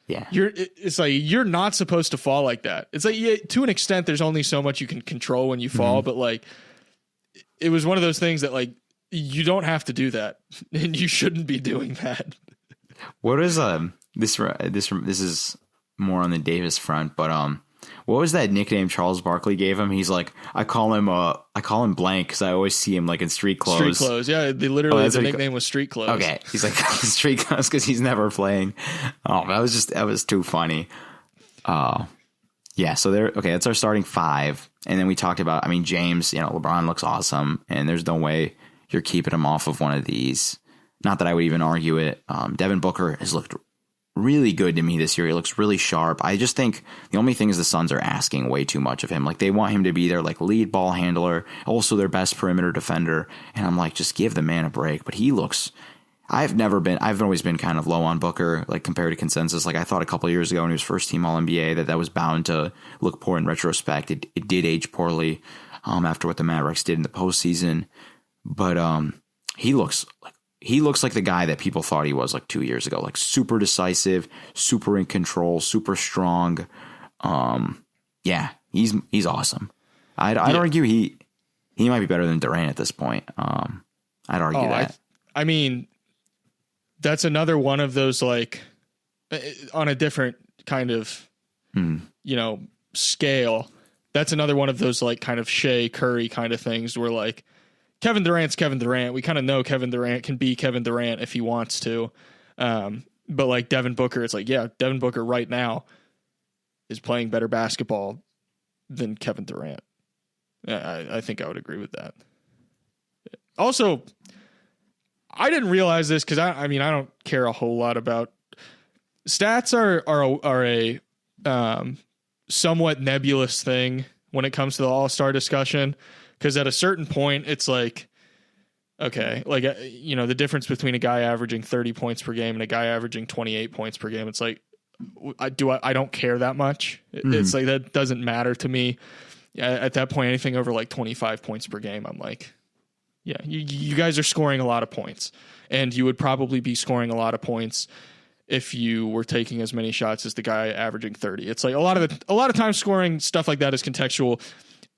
S1: it's like you're not supposed to fall like that. It's like, to an extent, there's only so much you can control when you fall, but like it was one of those things that like you don't have to do that, and you shouldn't be doing that.
S2: What is this is more on the Davis front, but what was that nickname Charles Barkley gave him? He's like, I call him blank because I always see him like in street clothes.
S1: Street clothes, yeah. The nickname was street clothes.
S2: Okay, he's like street clothes because he's never playing. Oh, that was too funny. Yeah. So that's our starting five, and then we talked about. I mean, James. LeBron looks awesome, and there's no way you're keeping him off of one of these. Not that I would even argue it. Devin Booker has looked really good to me this year. He looks really sharp. I just think the only thing is the Suns are asking way too much of him. Like, they want him to be their like lead ball handler, also their best perimeter defender. And I'm like, just give the man a break. But he looks, I've always been kind of low on Booker, like compared to consensus. Like, I thought a couple of years ago when he was first team All NBA that was bound to look poor in retrospect. It did age poorly after what the Mavericks did in the postseason. But he looks like the guy that people thought he was like 2 years ago, like super decisive, super in control, super strong. Yeah, he's awesome. I'd argue he might be better than Durant at this point. I'd argue that.
S1: I mean, that's another one of those, like, on a different kind of, scale. that's another one of those like kind of Shea Curry kind of things where like Kevin Durant's Kevin Durant. We kind of know Kevin Durant can be Kevin Durant if he wants to. But like Devin Booker, it's like, yeah, Devin Booker right now is playing better basketball than Kevin Durant. I think I would agree with that. Also, I didn't realize this because I mean, I don't care a whole lot about stats are a somewhat nebulous thing when it comes to the All-Star discussion, because at a certain point it's like, okay, like, you know, the difference between a guy averaging 30 points per game and a guy averaging 28 points per game, it's like, I don't care that much. It's like, that doesn't matter to me. At that point, anything over like 25 points per game, I'm like, yeah, you guys are scoring a lot of points, and you would probably be scoring a lot of points if you were taking as many shots as the guy averaging 30. It's like a lot of times scoring stuff like that is contextual.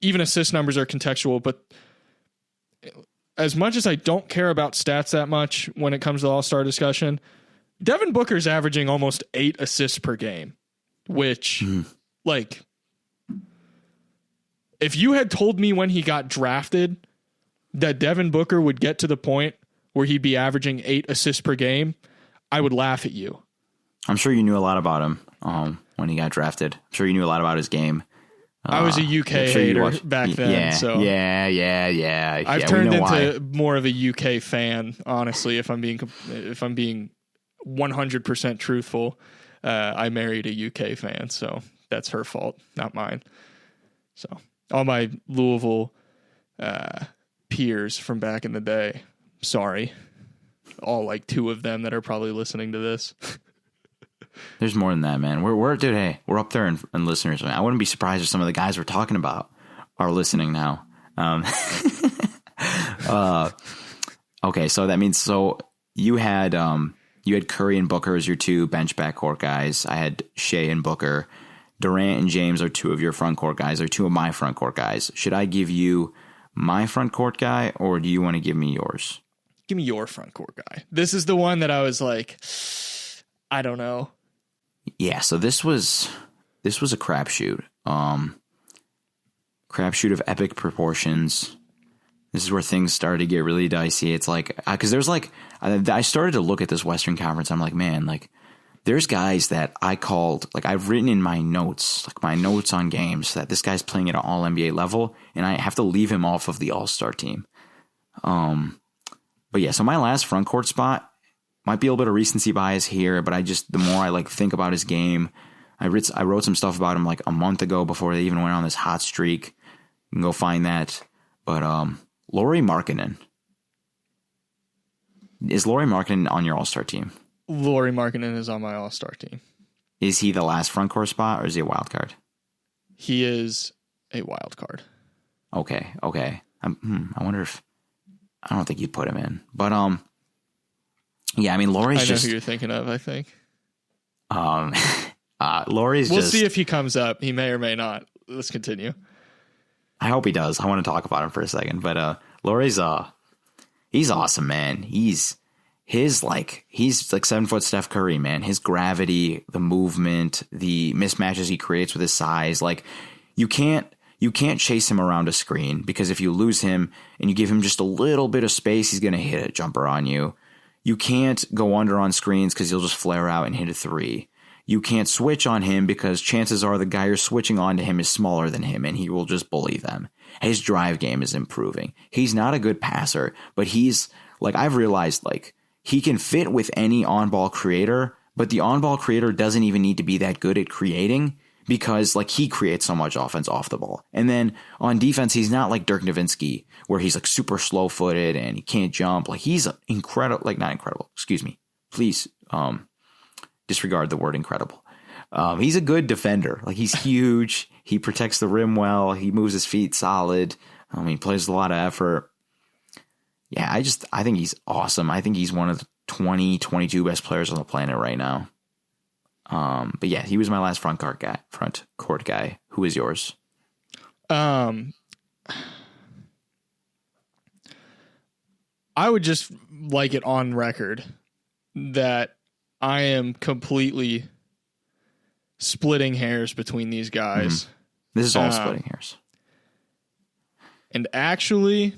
S1: Even assist numbers are contextual, but as much as I don't care about stats that much when it comes to the All-Star discussion, Devin Booker's averaging almost 8 assists per game, which like, if you had told me when he got drafted that Devin Booker would get to the point where he'd be averaging 8 assists per game, I would laugh at you.
S2: I'm sure you knew a lot about him when he got drafted. I'm sure you knew a lot about his game.
S1: I was a UK hater back then.
S2: Yeah,
S1: so
S2: yeah.
S1: I've turned into more of a UK fan, honestly. If I'm being 100% truthful, I married a UK fan, so that's her fault, not mine. So all my Louisville peers from back in the day, sorry. All like 2 of them that are probably listening to this.
S2: There's more than that, man. We're up there in listeners. I wouldn't be surprised if some of the guys we're talking about are listening now. Okay, so that means you had Curry and Booker as your 2 bench backcourt guys. I had Shea and Booker. Durant and James are 2 of your front court guys. They're 2 of my front court guys. Should I give you my front court guy, or do you want to give me yours?
S1: Give me your front court guy. This is the one that I was like, I don't know.
S2: Yeah, so this was a crapshoot. Crapshoot of epic proportions. This is where things started to get really dicey. It's like, because there's like, I started to look at this Western Conference. I'm like, man, like, there's guys that I called, like, I've written in my notes, like my notes on games, that this guy's playing at an all NBA level, and I have to leave him off of the All-Star team. But yeah, so my last front court spot might be a little bit of recency bias here, but the more I like think about his game, I wrote some stuff about him like a month ago before they even went on this hot streak. You can go find that. But Lauri Markkanen. Is Lauri Markkanen on your All-Star team?
S1: Lauri Markkanen is on my All-Star team.
S2: Is he the last front court spot, or is he a wild card?
S1: He is a wild card.
S2: Okay. I wonder if, I don't think you'd put him in, but yeah, I mean, Lauri's
S1: I know who you're thinking of, I think.
S2: Lauri's
S1: We'll see if he comes up. He may or may not. Let's continue.
S2: I hope he does. I want to talk about him for a second, but Lauri's he's awesome, man. He's like 7 foot Steph Curry, man. His gravity, the movement, the mismatches he creates with his size, like you can't chase him around a screen, because if you lose him and you give him just a little bit of space, he's going to hit a jumper on you. You can't go under on screens because he'll just flare out and hit a 3. You can't switch on him because chances are the guy you're switching on to him is smaller than him and he will just bully them. His drive game is improving. He's not a good passer, but he's like, I've realized like he can fit with any on-ball creator, but the on-ball creator doesn't even need to be that good at creating, because like he creates so much offense off the ball. And then on defense, he's not like Dirk Nowitzki, where he's like super slow footed and he can't jump. Like he's incredible, like not incredible, excuse me. Please disregard the word incredible. He's a good defender. Like he's huge. He protects the rim well. He moves his feet solid. He plays a lot of effort. Yeah, I think he's awesome. I think he's one of the 22 best players on the planet right now. But yeah, he was my last front court guy. Who is yours?
S1: I would just like it on record that I am completely splitting hairs between these guys.
S2: This is all splitting hairs.
S1: And actually,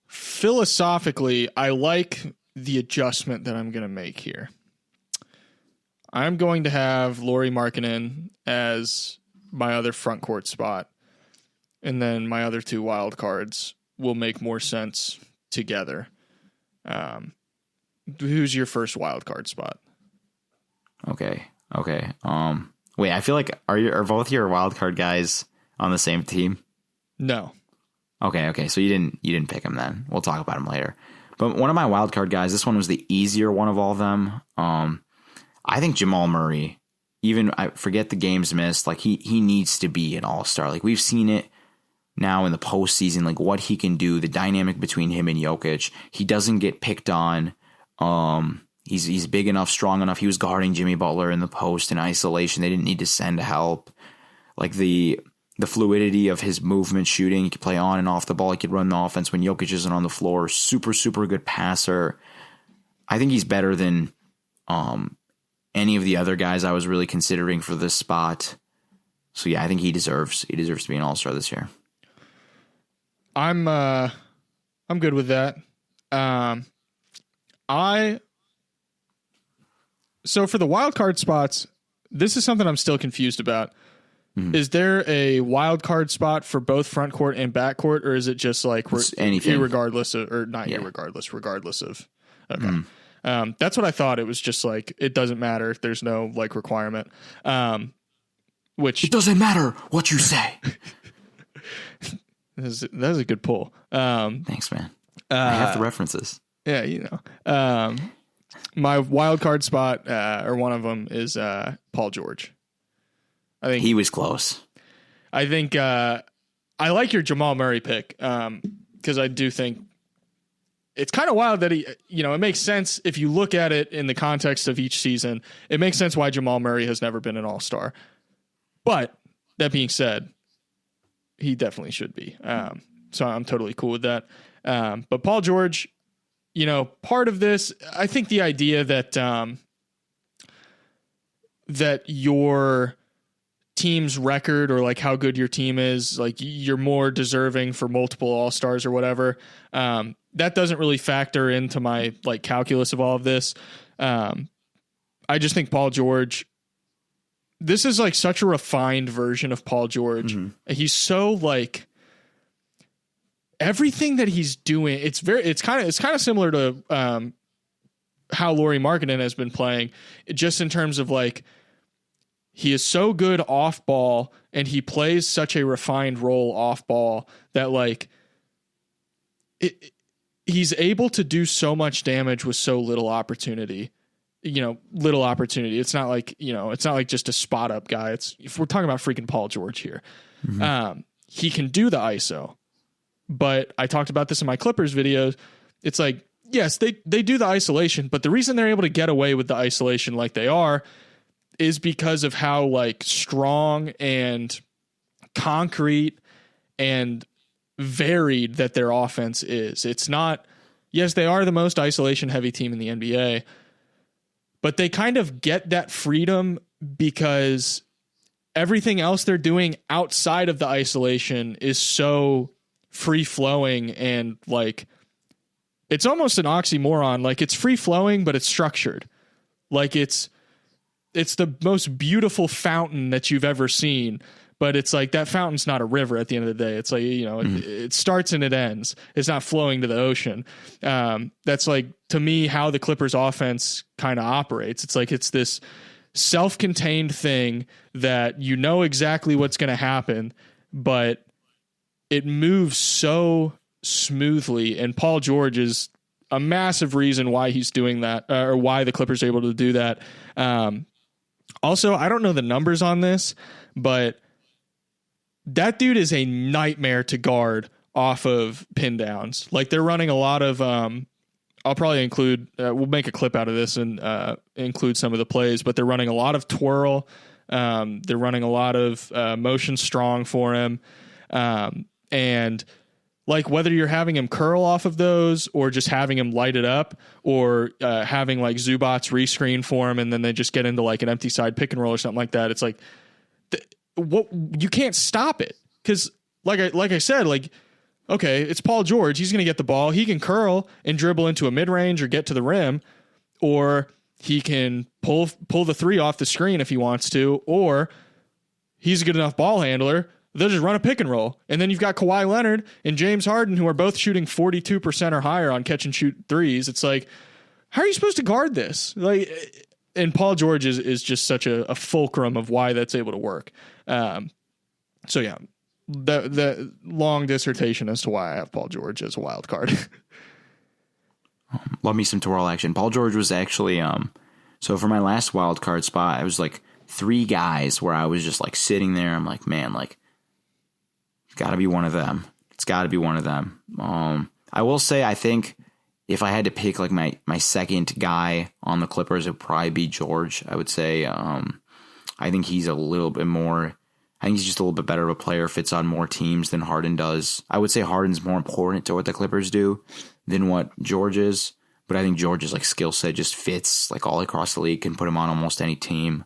S1: philosophically, I like the adjustment that I'm going to make here. I'm going to have Lauri Markkanen as my other front court spot, and then my other two wild cards will make more sense together. Who's your first wild card spot?
S2: Okay. Wait, I feel like are both your wild card guys on the same team?
S1: No.
S2: Okay. So you didn't pick him then. We'll talk about him later. But one of my wild card guys, this one was the easier one of all of them. I think Jamal Murray, I forget the games missed, like he needs to be an all-star. Like we've seen it now in the postseason, like what he can do, the dynamic between him and Jokic. He doesn't get picked on. He's big enough, strong enough. He was guarding Jimmy Butler in the post in isolation. They didn't need to send help. Like the fluidity of his movement, shooting, he could play on and off the ball. He could run the offense when Jokic isn't on the floor. Super, super good passer. I think he's better than any of the other guys I was really considering for this spot. So yeah, I think he deserves to be an all-star this year.
S1: I'm good with that. So for the wild card spots, this is something I'm still confused about. Mm-hmm. Is there a wild card spot for both front court and back court, or is it just like
S2: anything,
S1: regardless of? Okay. Mm-hmm. That's what I thought. It was just like, it doesn't matter. There's no like requirement. Which
S2: it doesn't matter what you say.
S1: That is a good pull.
S2: Thanks, man. I have the references.
S1: Yeah, my wild card spot, or one of them, is Paul George. I think
S2: he was close.
S1: I think I like your Jamal Murray pick because I do think it's kind of wild that he, it makes sense if you look at it in the context of each season. It makes sense why Jamal Murray has never been an all-star. But that being said, he definitely should be. So I'm totally cool with that. But Paul George, part of this, I think the idea that that your team's record or like how good your team is, like you're more deserving for multiple all-stars or whatever, that doesn't really factor into my like calculus of all of this. I just think Paul George, this is like such a refined version of Paul George. Mm-hmm. He's so like everything that he's doing. It's kind of similar to how Lauri Markkanen has been playing, just in terms of like he is so good off ball and he plays such a refined role off ball that like he's able to do so much damage with so little opportunity. It's not like, it's not like just a spot up guy. If we're talking about freaking Paul George here, mm-hmm. He can do the ISO, but I talked about this in my Clippers videos. It's like, yes, they do the isolation, but the reason they're able to get away with the isolation like they are is because of how like strong and concrete and varied that their offense is. It's not, yes, they are the most isolation heavy team in the NBA, but they kind of get that freedom because everything else they're doing outside of the isolation is so free flowing and like, it's almost an oxymoron. Like it's free flowing, but it's structured. Like it's the most beautiful fountain that you've ever seen, but it's like that fountain's not a river at the end of the day. It's like, it starts and it ends. It's not flowing to the ocean. That's like, to me, how the Clippers offense kind of operates. It's like, it's this self-contained thing that exactly what's going to happen, but it moves so smoothly. And Paul George is a massive reason why he's doing that, or why the Clippers are able to do that. Also, I don't know the numbers on this, but that dude is a nightmare to guard off of pin downs. Like they're running a lot of, I'll probably include, we'll make a clip out of this and include some of the plays, but they're running a lot of twirl. They're running a lot of motion strong for him. And like whether you're having him curl off of those or just having him light it up or having like Zubats rescreen for him and then they just get into like an empty side pick and roll or something like that. It's like what you can't stop it because like I said, like, okay, it's Paul George. He's going to get the ball. He can curl and dribble into a mid range or get to the rim, or he can pull the three off the screen if he wants to, or he's a good enough ball handler. They'll just run a pick and roll. And then you've got Kawhi Leonard and James Harden, who are both shooting 42% or higher on catch and shoot threes. It's like, how are you supposed to guard this? Like, and Paul George is just such a fulcrum of why that's able to work. So yeah, the long dissertation as to why I have Paul George as a wild card.
S2: Love me some twirl action. Paul George was actually, so for my last wild card spot, I was like 3 guys where I was just like sitting there. I'm like, man, like, it's got to be one of them. It's got to be one of them. I will say, I think if I had to pick like my second guy on the Clippers, it would probably be George. I would say, I think he's a little bit more. I think he's just a little bit better of a player, fits on more teams than Harden does. I would say Harden's more important to what the Clippers do than what George is. But I think George's like skill set just fits like all across the league, can put him on almost any team,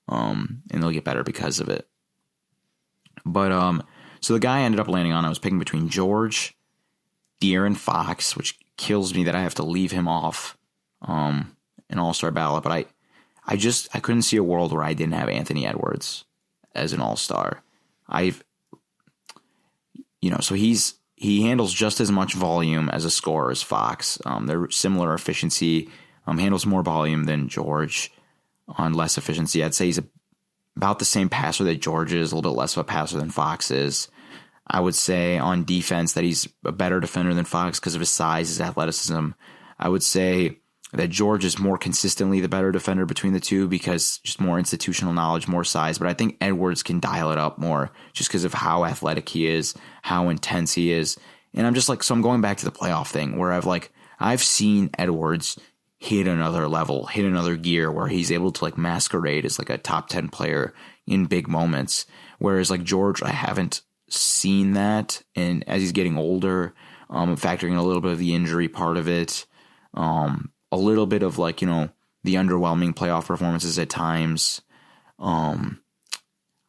S2: and they'll get better because of it. But so the guy I ended up landing on, I was picking between George, De'Aaron Fox, which kills me that I have to leave him off an all-star ballot. But I couldn't see a world where I didn't have Anthony Edwards as an all-star. So he handles just as much volume as a scorer as Fox. They're similar efficiency, handles more volume than George on less efficiency. I'd say he's about the same passer that George is, a little bit less of a passer than Fox is. I would say on defense that he's a better defender than Fox because of his size, his athleticism. I would say that George is more consistently the better defender between the two because just more institutional knowledge, more size. But I think Edwards can dial it up more just because of how athletic he is, how intense he is. And I'm just like, so I'm going back to the playoff thing where I've seen Edwards hit another level, hit another gear where he's able to like masquerade as like a top 10 player in big moments. Whereas like George, I haven't seen that. And as he's getting older, factoring in a little bit of the injury part of it, a little bit of like, the underwhelming playoff performances at times. I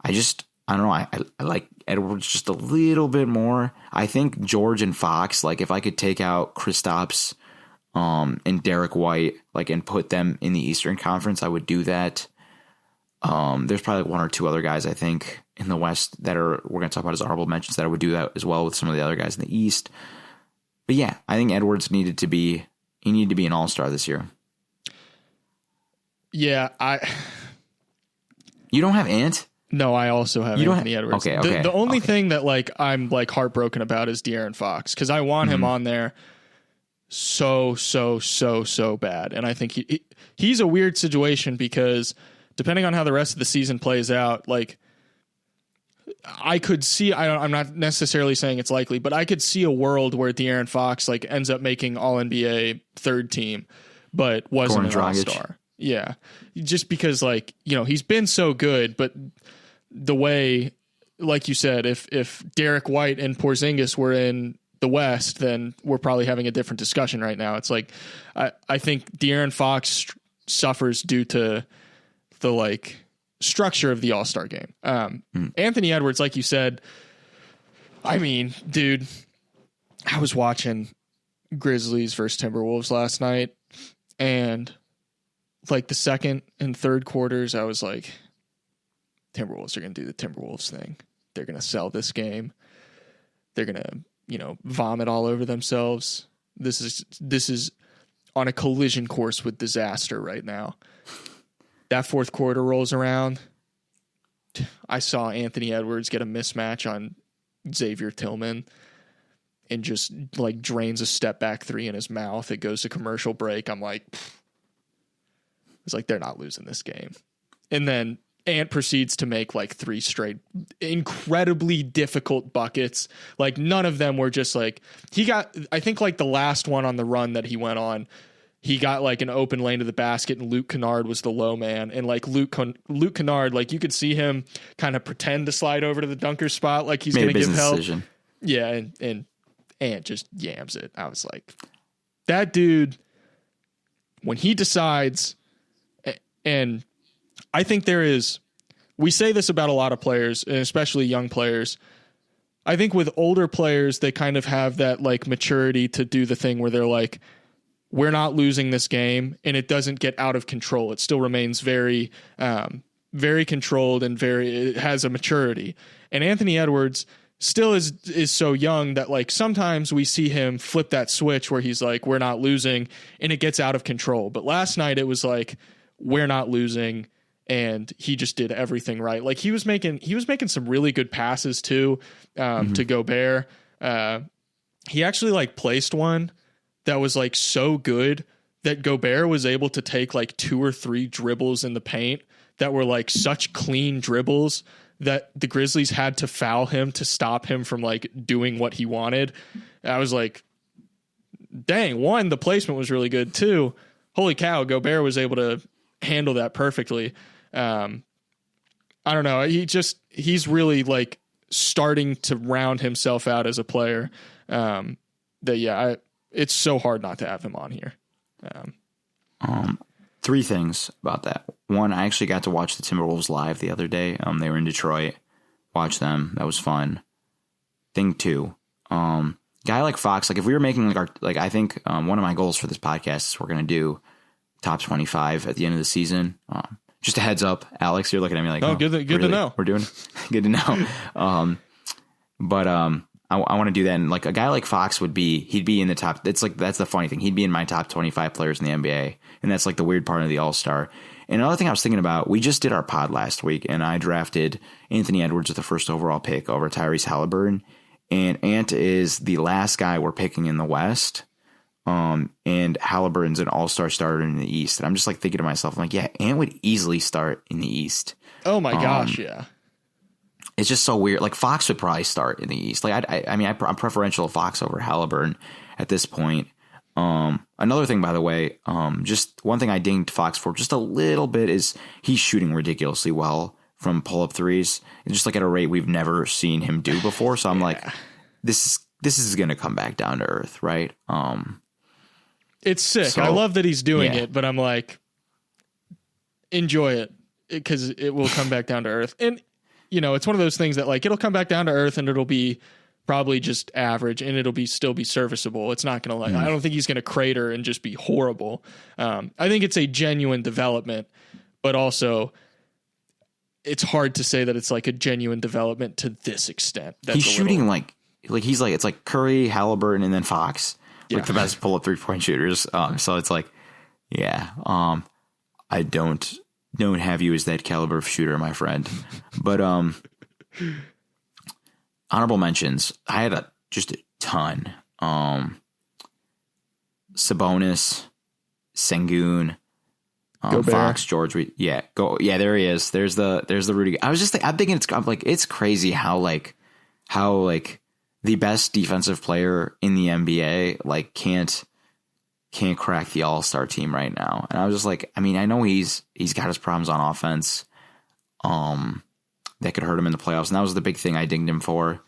S2: don't know. I like Edwards just a little bit more. I think George and Fox, like if I could take out Kristaps and Derek White, like and put them in the Eastern Conference, I would do that. There's probably 1 or 2 other guys I think in the West that we're going to talk about as honorable mentions that I would do that as well with some of the other guys in the East. But yeah, I think Edwards needed to be an all-star this year.
S1: Yeah,
S2: You don't have Ant?
S1: No, I also have Anthony Edwards.
S2: Okay.
S1: The only thing that like I'm like heartbroken about is De'Aaron Fox because I want him on there so bad, and I think he's a weird situation because depending on how the rest of the season plays out, like I could see. I'm not necessarily saying it's likely, but I could see a world where De'Aaron Fox like ends up making All NBA third team, but wasn't an all-star. Yeah, just because like he's been so good, but the way, like you said, if Derek White and Porzingis were in the West, then we're probably having a different discussion right now. It's like I think De'Aaron Fox suffers due to the like structure of the All-Star game. Anthony Edwards, like you said, I mean, dude, I was watching Grizzlies versus Timberwolves last night, and like the second and third quarters, I was like, Timberwolves are going to do the Timberwolves thing. They're going to sell this game. They're going to, vomit all over themselves. This is on a collision course with disaster right now. That fourth quarter rolls around. I saw Anthony Edwards get a mismatch on Xavier Tillman and just like drains a step back 3 in his mouth. It goes to commercial break. I'm like, it's like, they're not losing this game. And then Ant proceeds to make like 3 straight incredibly difficult buckets. Like none of them were just like, he got, I think like the last one on the run that he went on, he got like an open lane to the basket and Luke Kennard was the low man. And like Luke Kennard, like you could see him kind of pretend to slide over to the dunker spot. Like he's going to give help. Decision. Yeah. And Ant just yams it. I was like, that dude, when he decides, and I think we say this about a lot of players, and especially young players. I think with older players, they kind of have that like maturity to do the thing where they're like, we're not losing this game, and it doesn't get out of control. It still remains very, very controlled and it has a maturity. And Anthony Edwards still is so young that like sometimes we see him flip that switch where he's like, we're not losing, and it gets out of control. But last night it was like, we're not losing, and he just did everything right. Like he was making some really good passes too, to Gobert. He actually like placed one that was like so good that Gobert was able to take like 2 or 3 dribbles in the paint that were like such clean dribbles that the Grizzlies had to foul him to stop him from like doing what he wanted. I was like, dang, 1, the placement was really good. 2, holy cow, Gobert was able to handle that perfectly. I don't know. He's really like starting to round himself out as a player. It's so hard not to have him on here.
S2: 3 things about that. 1, I actually got to watch the Timberwolves live the other day. They were in Detroit. Watch them. That was fun. Thing 2, guy like Fox, like if we were making I think one of my goals for this podcast is we're going to do top 25 at the end of the season. Just a heads up, Alex, you're looking at me like,
S1: good to know.
S2: We're doing good to know. I want to do that. And like a guy like Fox he'd be in the top. That's the funny thing. He'd be in my top 25 players in the NBA. And that's like the weird part of the All-Star. And another thing I was thinking about, we just did our pod last week and I drafted Anthony Edwards with the first overall pick over Tyrese Halliburton. And Ant is the last guy we're picking in the West. And Halliburton's an all-star starter in the East. And I'm just like thinking to myself, I'm like, yeah, Ant would easily start in the East.
S1: Oh my gosh. Yeah.
S2: It's just so weird. Like Fox would probably start in the East. Like, I'm preferential of Fox over Halliburton at this point. Another thing, by the way, just one thing I dinged Fox for just a little bit is he's shooting ridiculously well from pull-up threes. It's just like at a rate we've never seen him do before. So I'm like, this is going to come back down to earth, right?
S1: It's sick. So, I love that he's doing it, but I'm like, enjoy it because it will come back down to earth. And, you know, it's one of those things that like, it'll come back down to earth and it'll be probably just average and it'll still be serviceable. It's not going to I don't think he's going to crater and just be horrible. I think it's a genuine development, but also it's hard to say that it's like a genuine development to this extent.
S2: He's shooting like it's like Curry, Halliburton, and then Fox, like the best pull-up 3-point shooters. So it's like, I don't have you as that caliber of shooter, my friend. But honorable mentions, I had just a ton. Sabonis, Sengun, Fox, George. There he is. There's the Rudy. I'm thinking it's crazy how the best defensive player in the NBA like can't crack the All-Star team right now. And I was just like, I mean, I know he's got his problems on offense that could hurt him in the playoffs, and that was the big thing I dinged him for.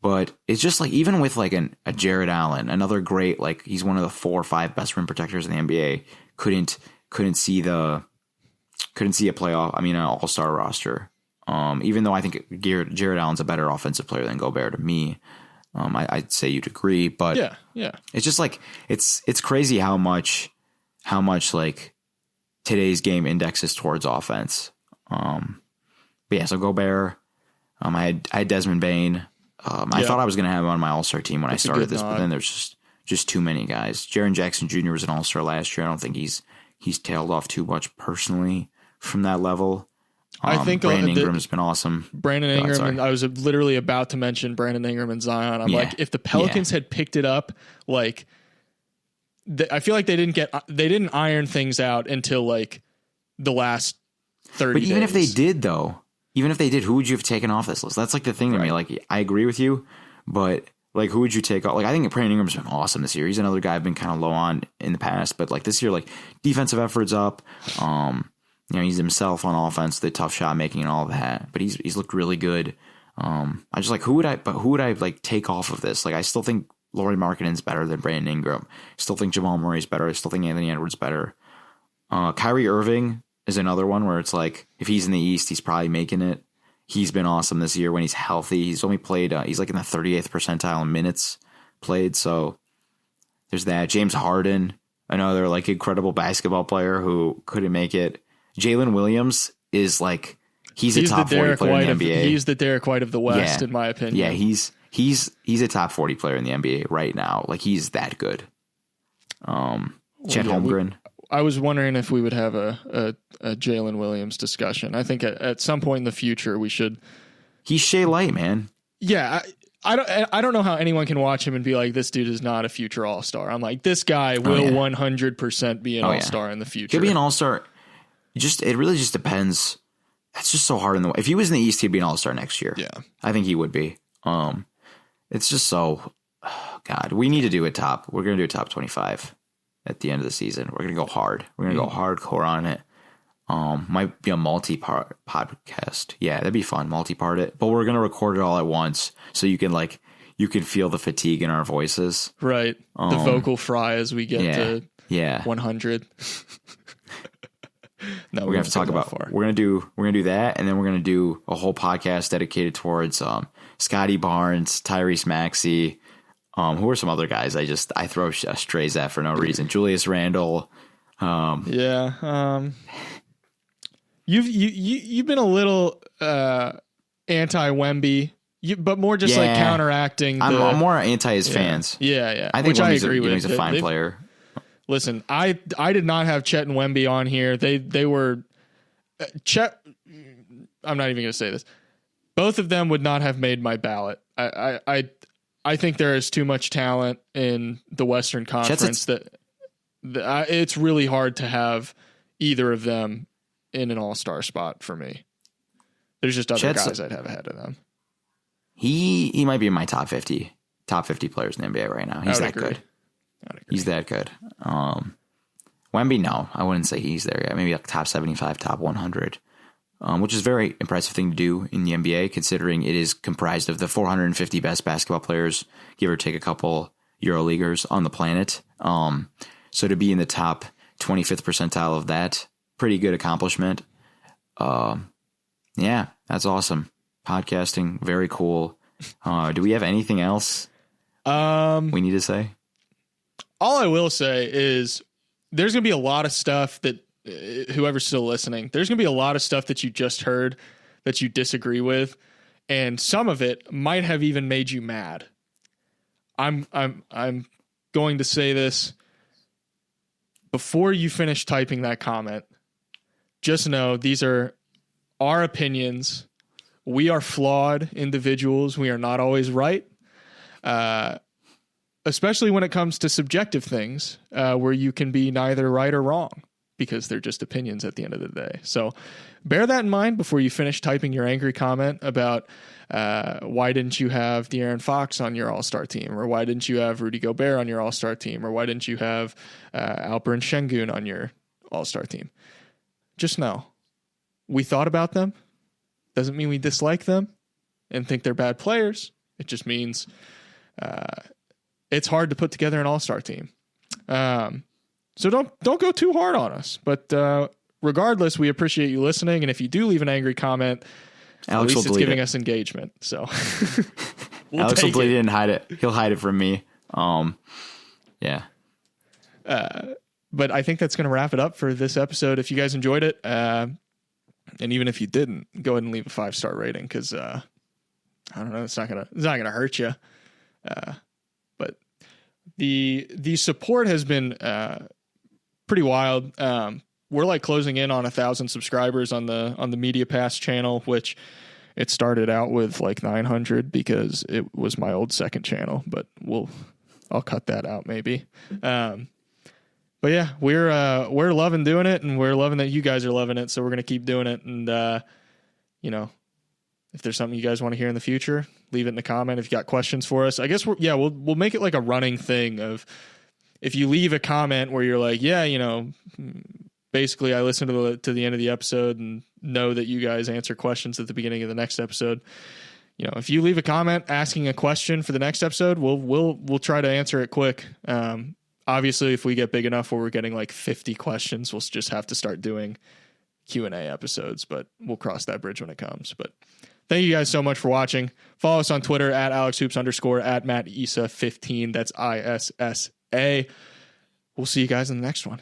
S2: But it's just like, even with like a Jared Allen, another great, like he's one of the 4 or 5 best rim protectors in the NBA, couldn't see an All-Star roster. Even though I think Jared Allen's a better offensive player than Gobert to me. I'd say you'd agree, but
S1: yeah.
S2: It's just like, it's crazy how much like today's game indexes towards offense. But yeah, so Gobert, I had Desmond Bane. I thought I was going to have him on my All-Star team when I started this, but then there's just too many guys. Jaren Jackson Jr. was an All-Star last year. I don't think he's tailed off too much personally from that level.
S1: I think
S2: Brandon Ingram's been awesome.
S1: Brandon Ingram, and I was literally about to mention Brandon Ingram and Zion. I'm like, if the Pelicans had picked it up, like, I feel like they didn't iron things out until like the last 30 days.
S2: But even if they did, though, who would you have taken off this list? That's like the thing to me. Like, I agree with you, but like, who would you take off? Like, I think Brandon Ingram's been awesome this year. He's another guy I've been kind of low on in the past, but like this year, like defensive efforts up. You know, he's himself on offense, the tough shot making and all of that, but he's looked really good. I just like, who would I like take off of this? Like, I still think Lauri Markkanen's better than Brandon Ingram. Still think Jamal Murray's better. I still think Anthony Edwards better. Kyrie Irving is another one where it's like, if he's in the East, he's probably making it. He's been awesome this year when he's healthy. He's only played, he's like in the 38th percentile in minutes played. So there's that. James Harden, another like incredible basketball player who couldn't make it. Jalen Williams is like, he's a top 40 player in the NBA.
S1: He's the Derek White of the West, in my opinion.
S2: Yeah, he's a top 40 player in the NBA right now. Like, he's that good. Chet Holmgren.
S1: I was wondering if we would have a Jalen Williams discussion. I think at some point in the future we should.
S2: He's Shea Light, man.
S1: Yeah, I don't know how anyone can watch him and be like, this dude is not a future All-Star. I'm like, this guy will 100% be an All-Star in the future.
S2: He'll be an All-Star. It really just depends. That's just so hard in the way. If he was in the East, he'd be an All-Star next year.
S1: Yeah,
S2: I think he would be. It's just so. God, we need to do a top. We're gonna do a top 25 at the end of the season. We're gonna go hard. We're gonna go hardcore on it. Might be a multi-part podcast. Yeah, that'd be fun. Multi-part it, but we're gonna record it all at once, so you can feel the fatigue in our voices.
S1: Right. The vocal fry as we get to 100. No,
S2: we're gonna have to talk about. We're gonna do that, and then we're gonna do a whole podcast dedicated towards Scotty Barnes, Tyrese Maxey. Who are some other guys I throw strays at for no reason? Julius Randle.
S1: You've been a little anti-Wemby, but more just like counteracting.
S2: I'm more anti his fans.
S1: Yeah.
S2: I think
S1: I agree with.
S2: He's a fine player.
S1: Listen, I did not have Chet and Wemby on here. They were Chet. I'm not even going to say this. Both of them would not have made my ballot. I think there is too much talent in the Western Conference that it's really hard to have either of them in an All-Star spot for me. There's just other guys I'd have ahead of them.
S2: He might be in my top 50 players in the NBA right now. He's that good. He's that good. Wemby, no, I wouldn't say he's there yet. Maybe like top 75, top 100, which is a very impressive thing to do in the NBA, considering it is comprised of the 450 best basketball players, give or take a couple EuroLeaguers on the planet. So to be in the top 25th percentile of that, pretty good accomplishment. Yeah, that's awesome. Podcasting, very cool. Do we have anything else we need to say?
S1: All I will say is there's going to be a lot of stuff that whoever's still listening, there's going to be a lot of stuff that you just heard that you disagree with, and some of it might have even made you mad. I'm going to say this before you finish typing that comment. Just know these are our opinions. We are flawed individuals. We are not always right. Especially when it comes to subjective things, where you can be neither right or wrong, because they're just opinions at the end of the day. So bear that in mind before you finish typing your angry comment about why didn't you have De'Aaron Fox on your All-Star team, or why didn't you have Rudy Gobert on your All-Star team, or why didn't you have Alperen Şengün on your All-Star team. Just know, we thought about them. Doesn't mean we dislike them and think they're bad players. It just means it's hard to put together an all-star team. So don't go too hard on us. But regardless, we appreciate you listening. And if you do leave an angry comment, at least it's giving us engagement. So
S2: Alex will bleed it and hide it. He'll hide it from me. Yeah.
S1: But I think that's going to wrap it up for this episode. If you guys enjoyed it, and even if you didn't, go ahead and leave a 5-star rating, because I don't know, it's not gonna hurt you. But the support has been pretty wild. We're like closing in on 1,000 subscribers on the Media Pass channel, which it started out with like 900 because it was my old second channel, but I'll cut that out maybe. But yeah, we're loving doing it, and we're loving that you guys are loving it. So we're going to keep doing it. And, if there's something you guys want to hear in the future, leave it in the comment. If you got questions for us, I guess we'll make it like a running thing of, if you leave a comment where you're like, basically I listened to the end of the episode and know that you guys answer questions at the beginning of the next episode, if you leave a comment asking a question for the next episode, we'll try to answer it quick. Obviously, if we get big enough where we're getting like 50 questions, we'll just have to start doing Q&A episodes, but we'll cross that bridge when it comes. But thank you guys so much for watching. Follow us on Twitter at AlexHoops_ at Mat Issa 15. That's ISSA. We'll see you guys in the next one.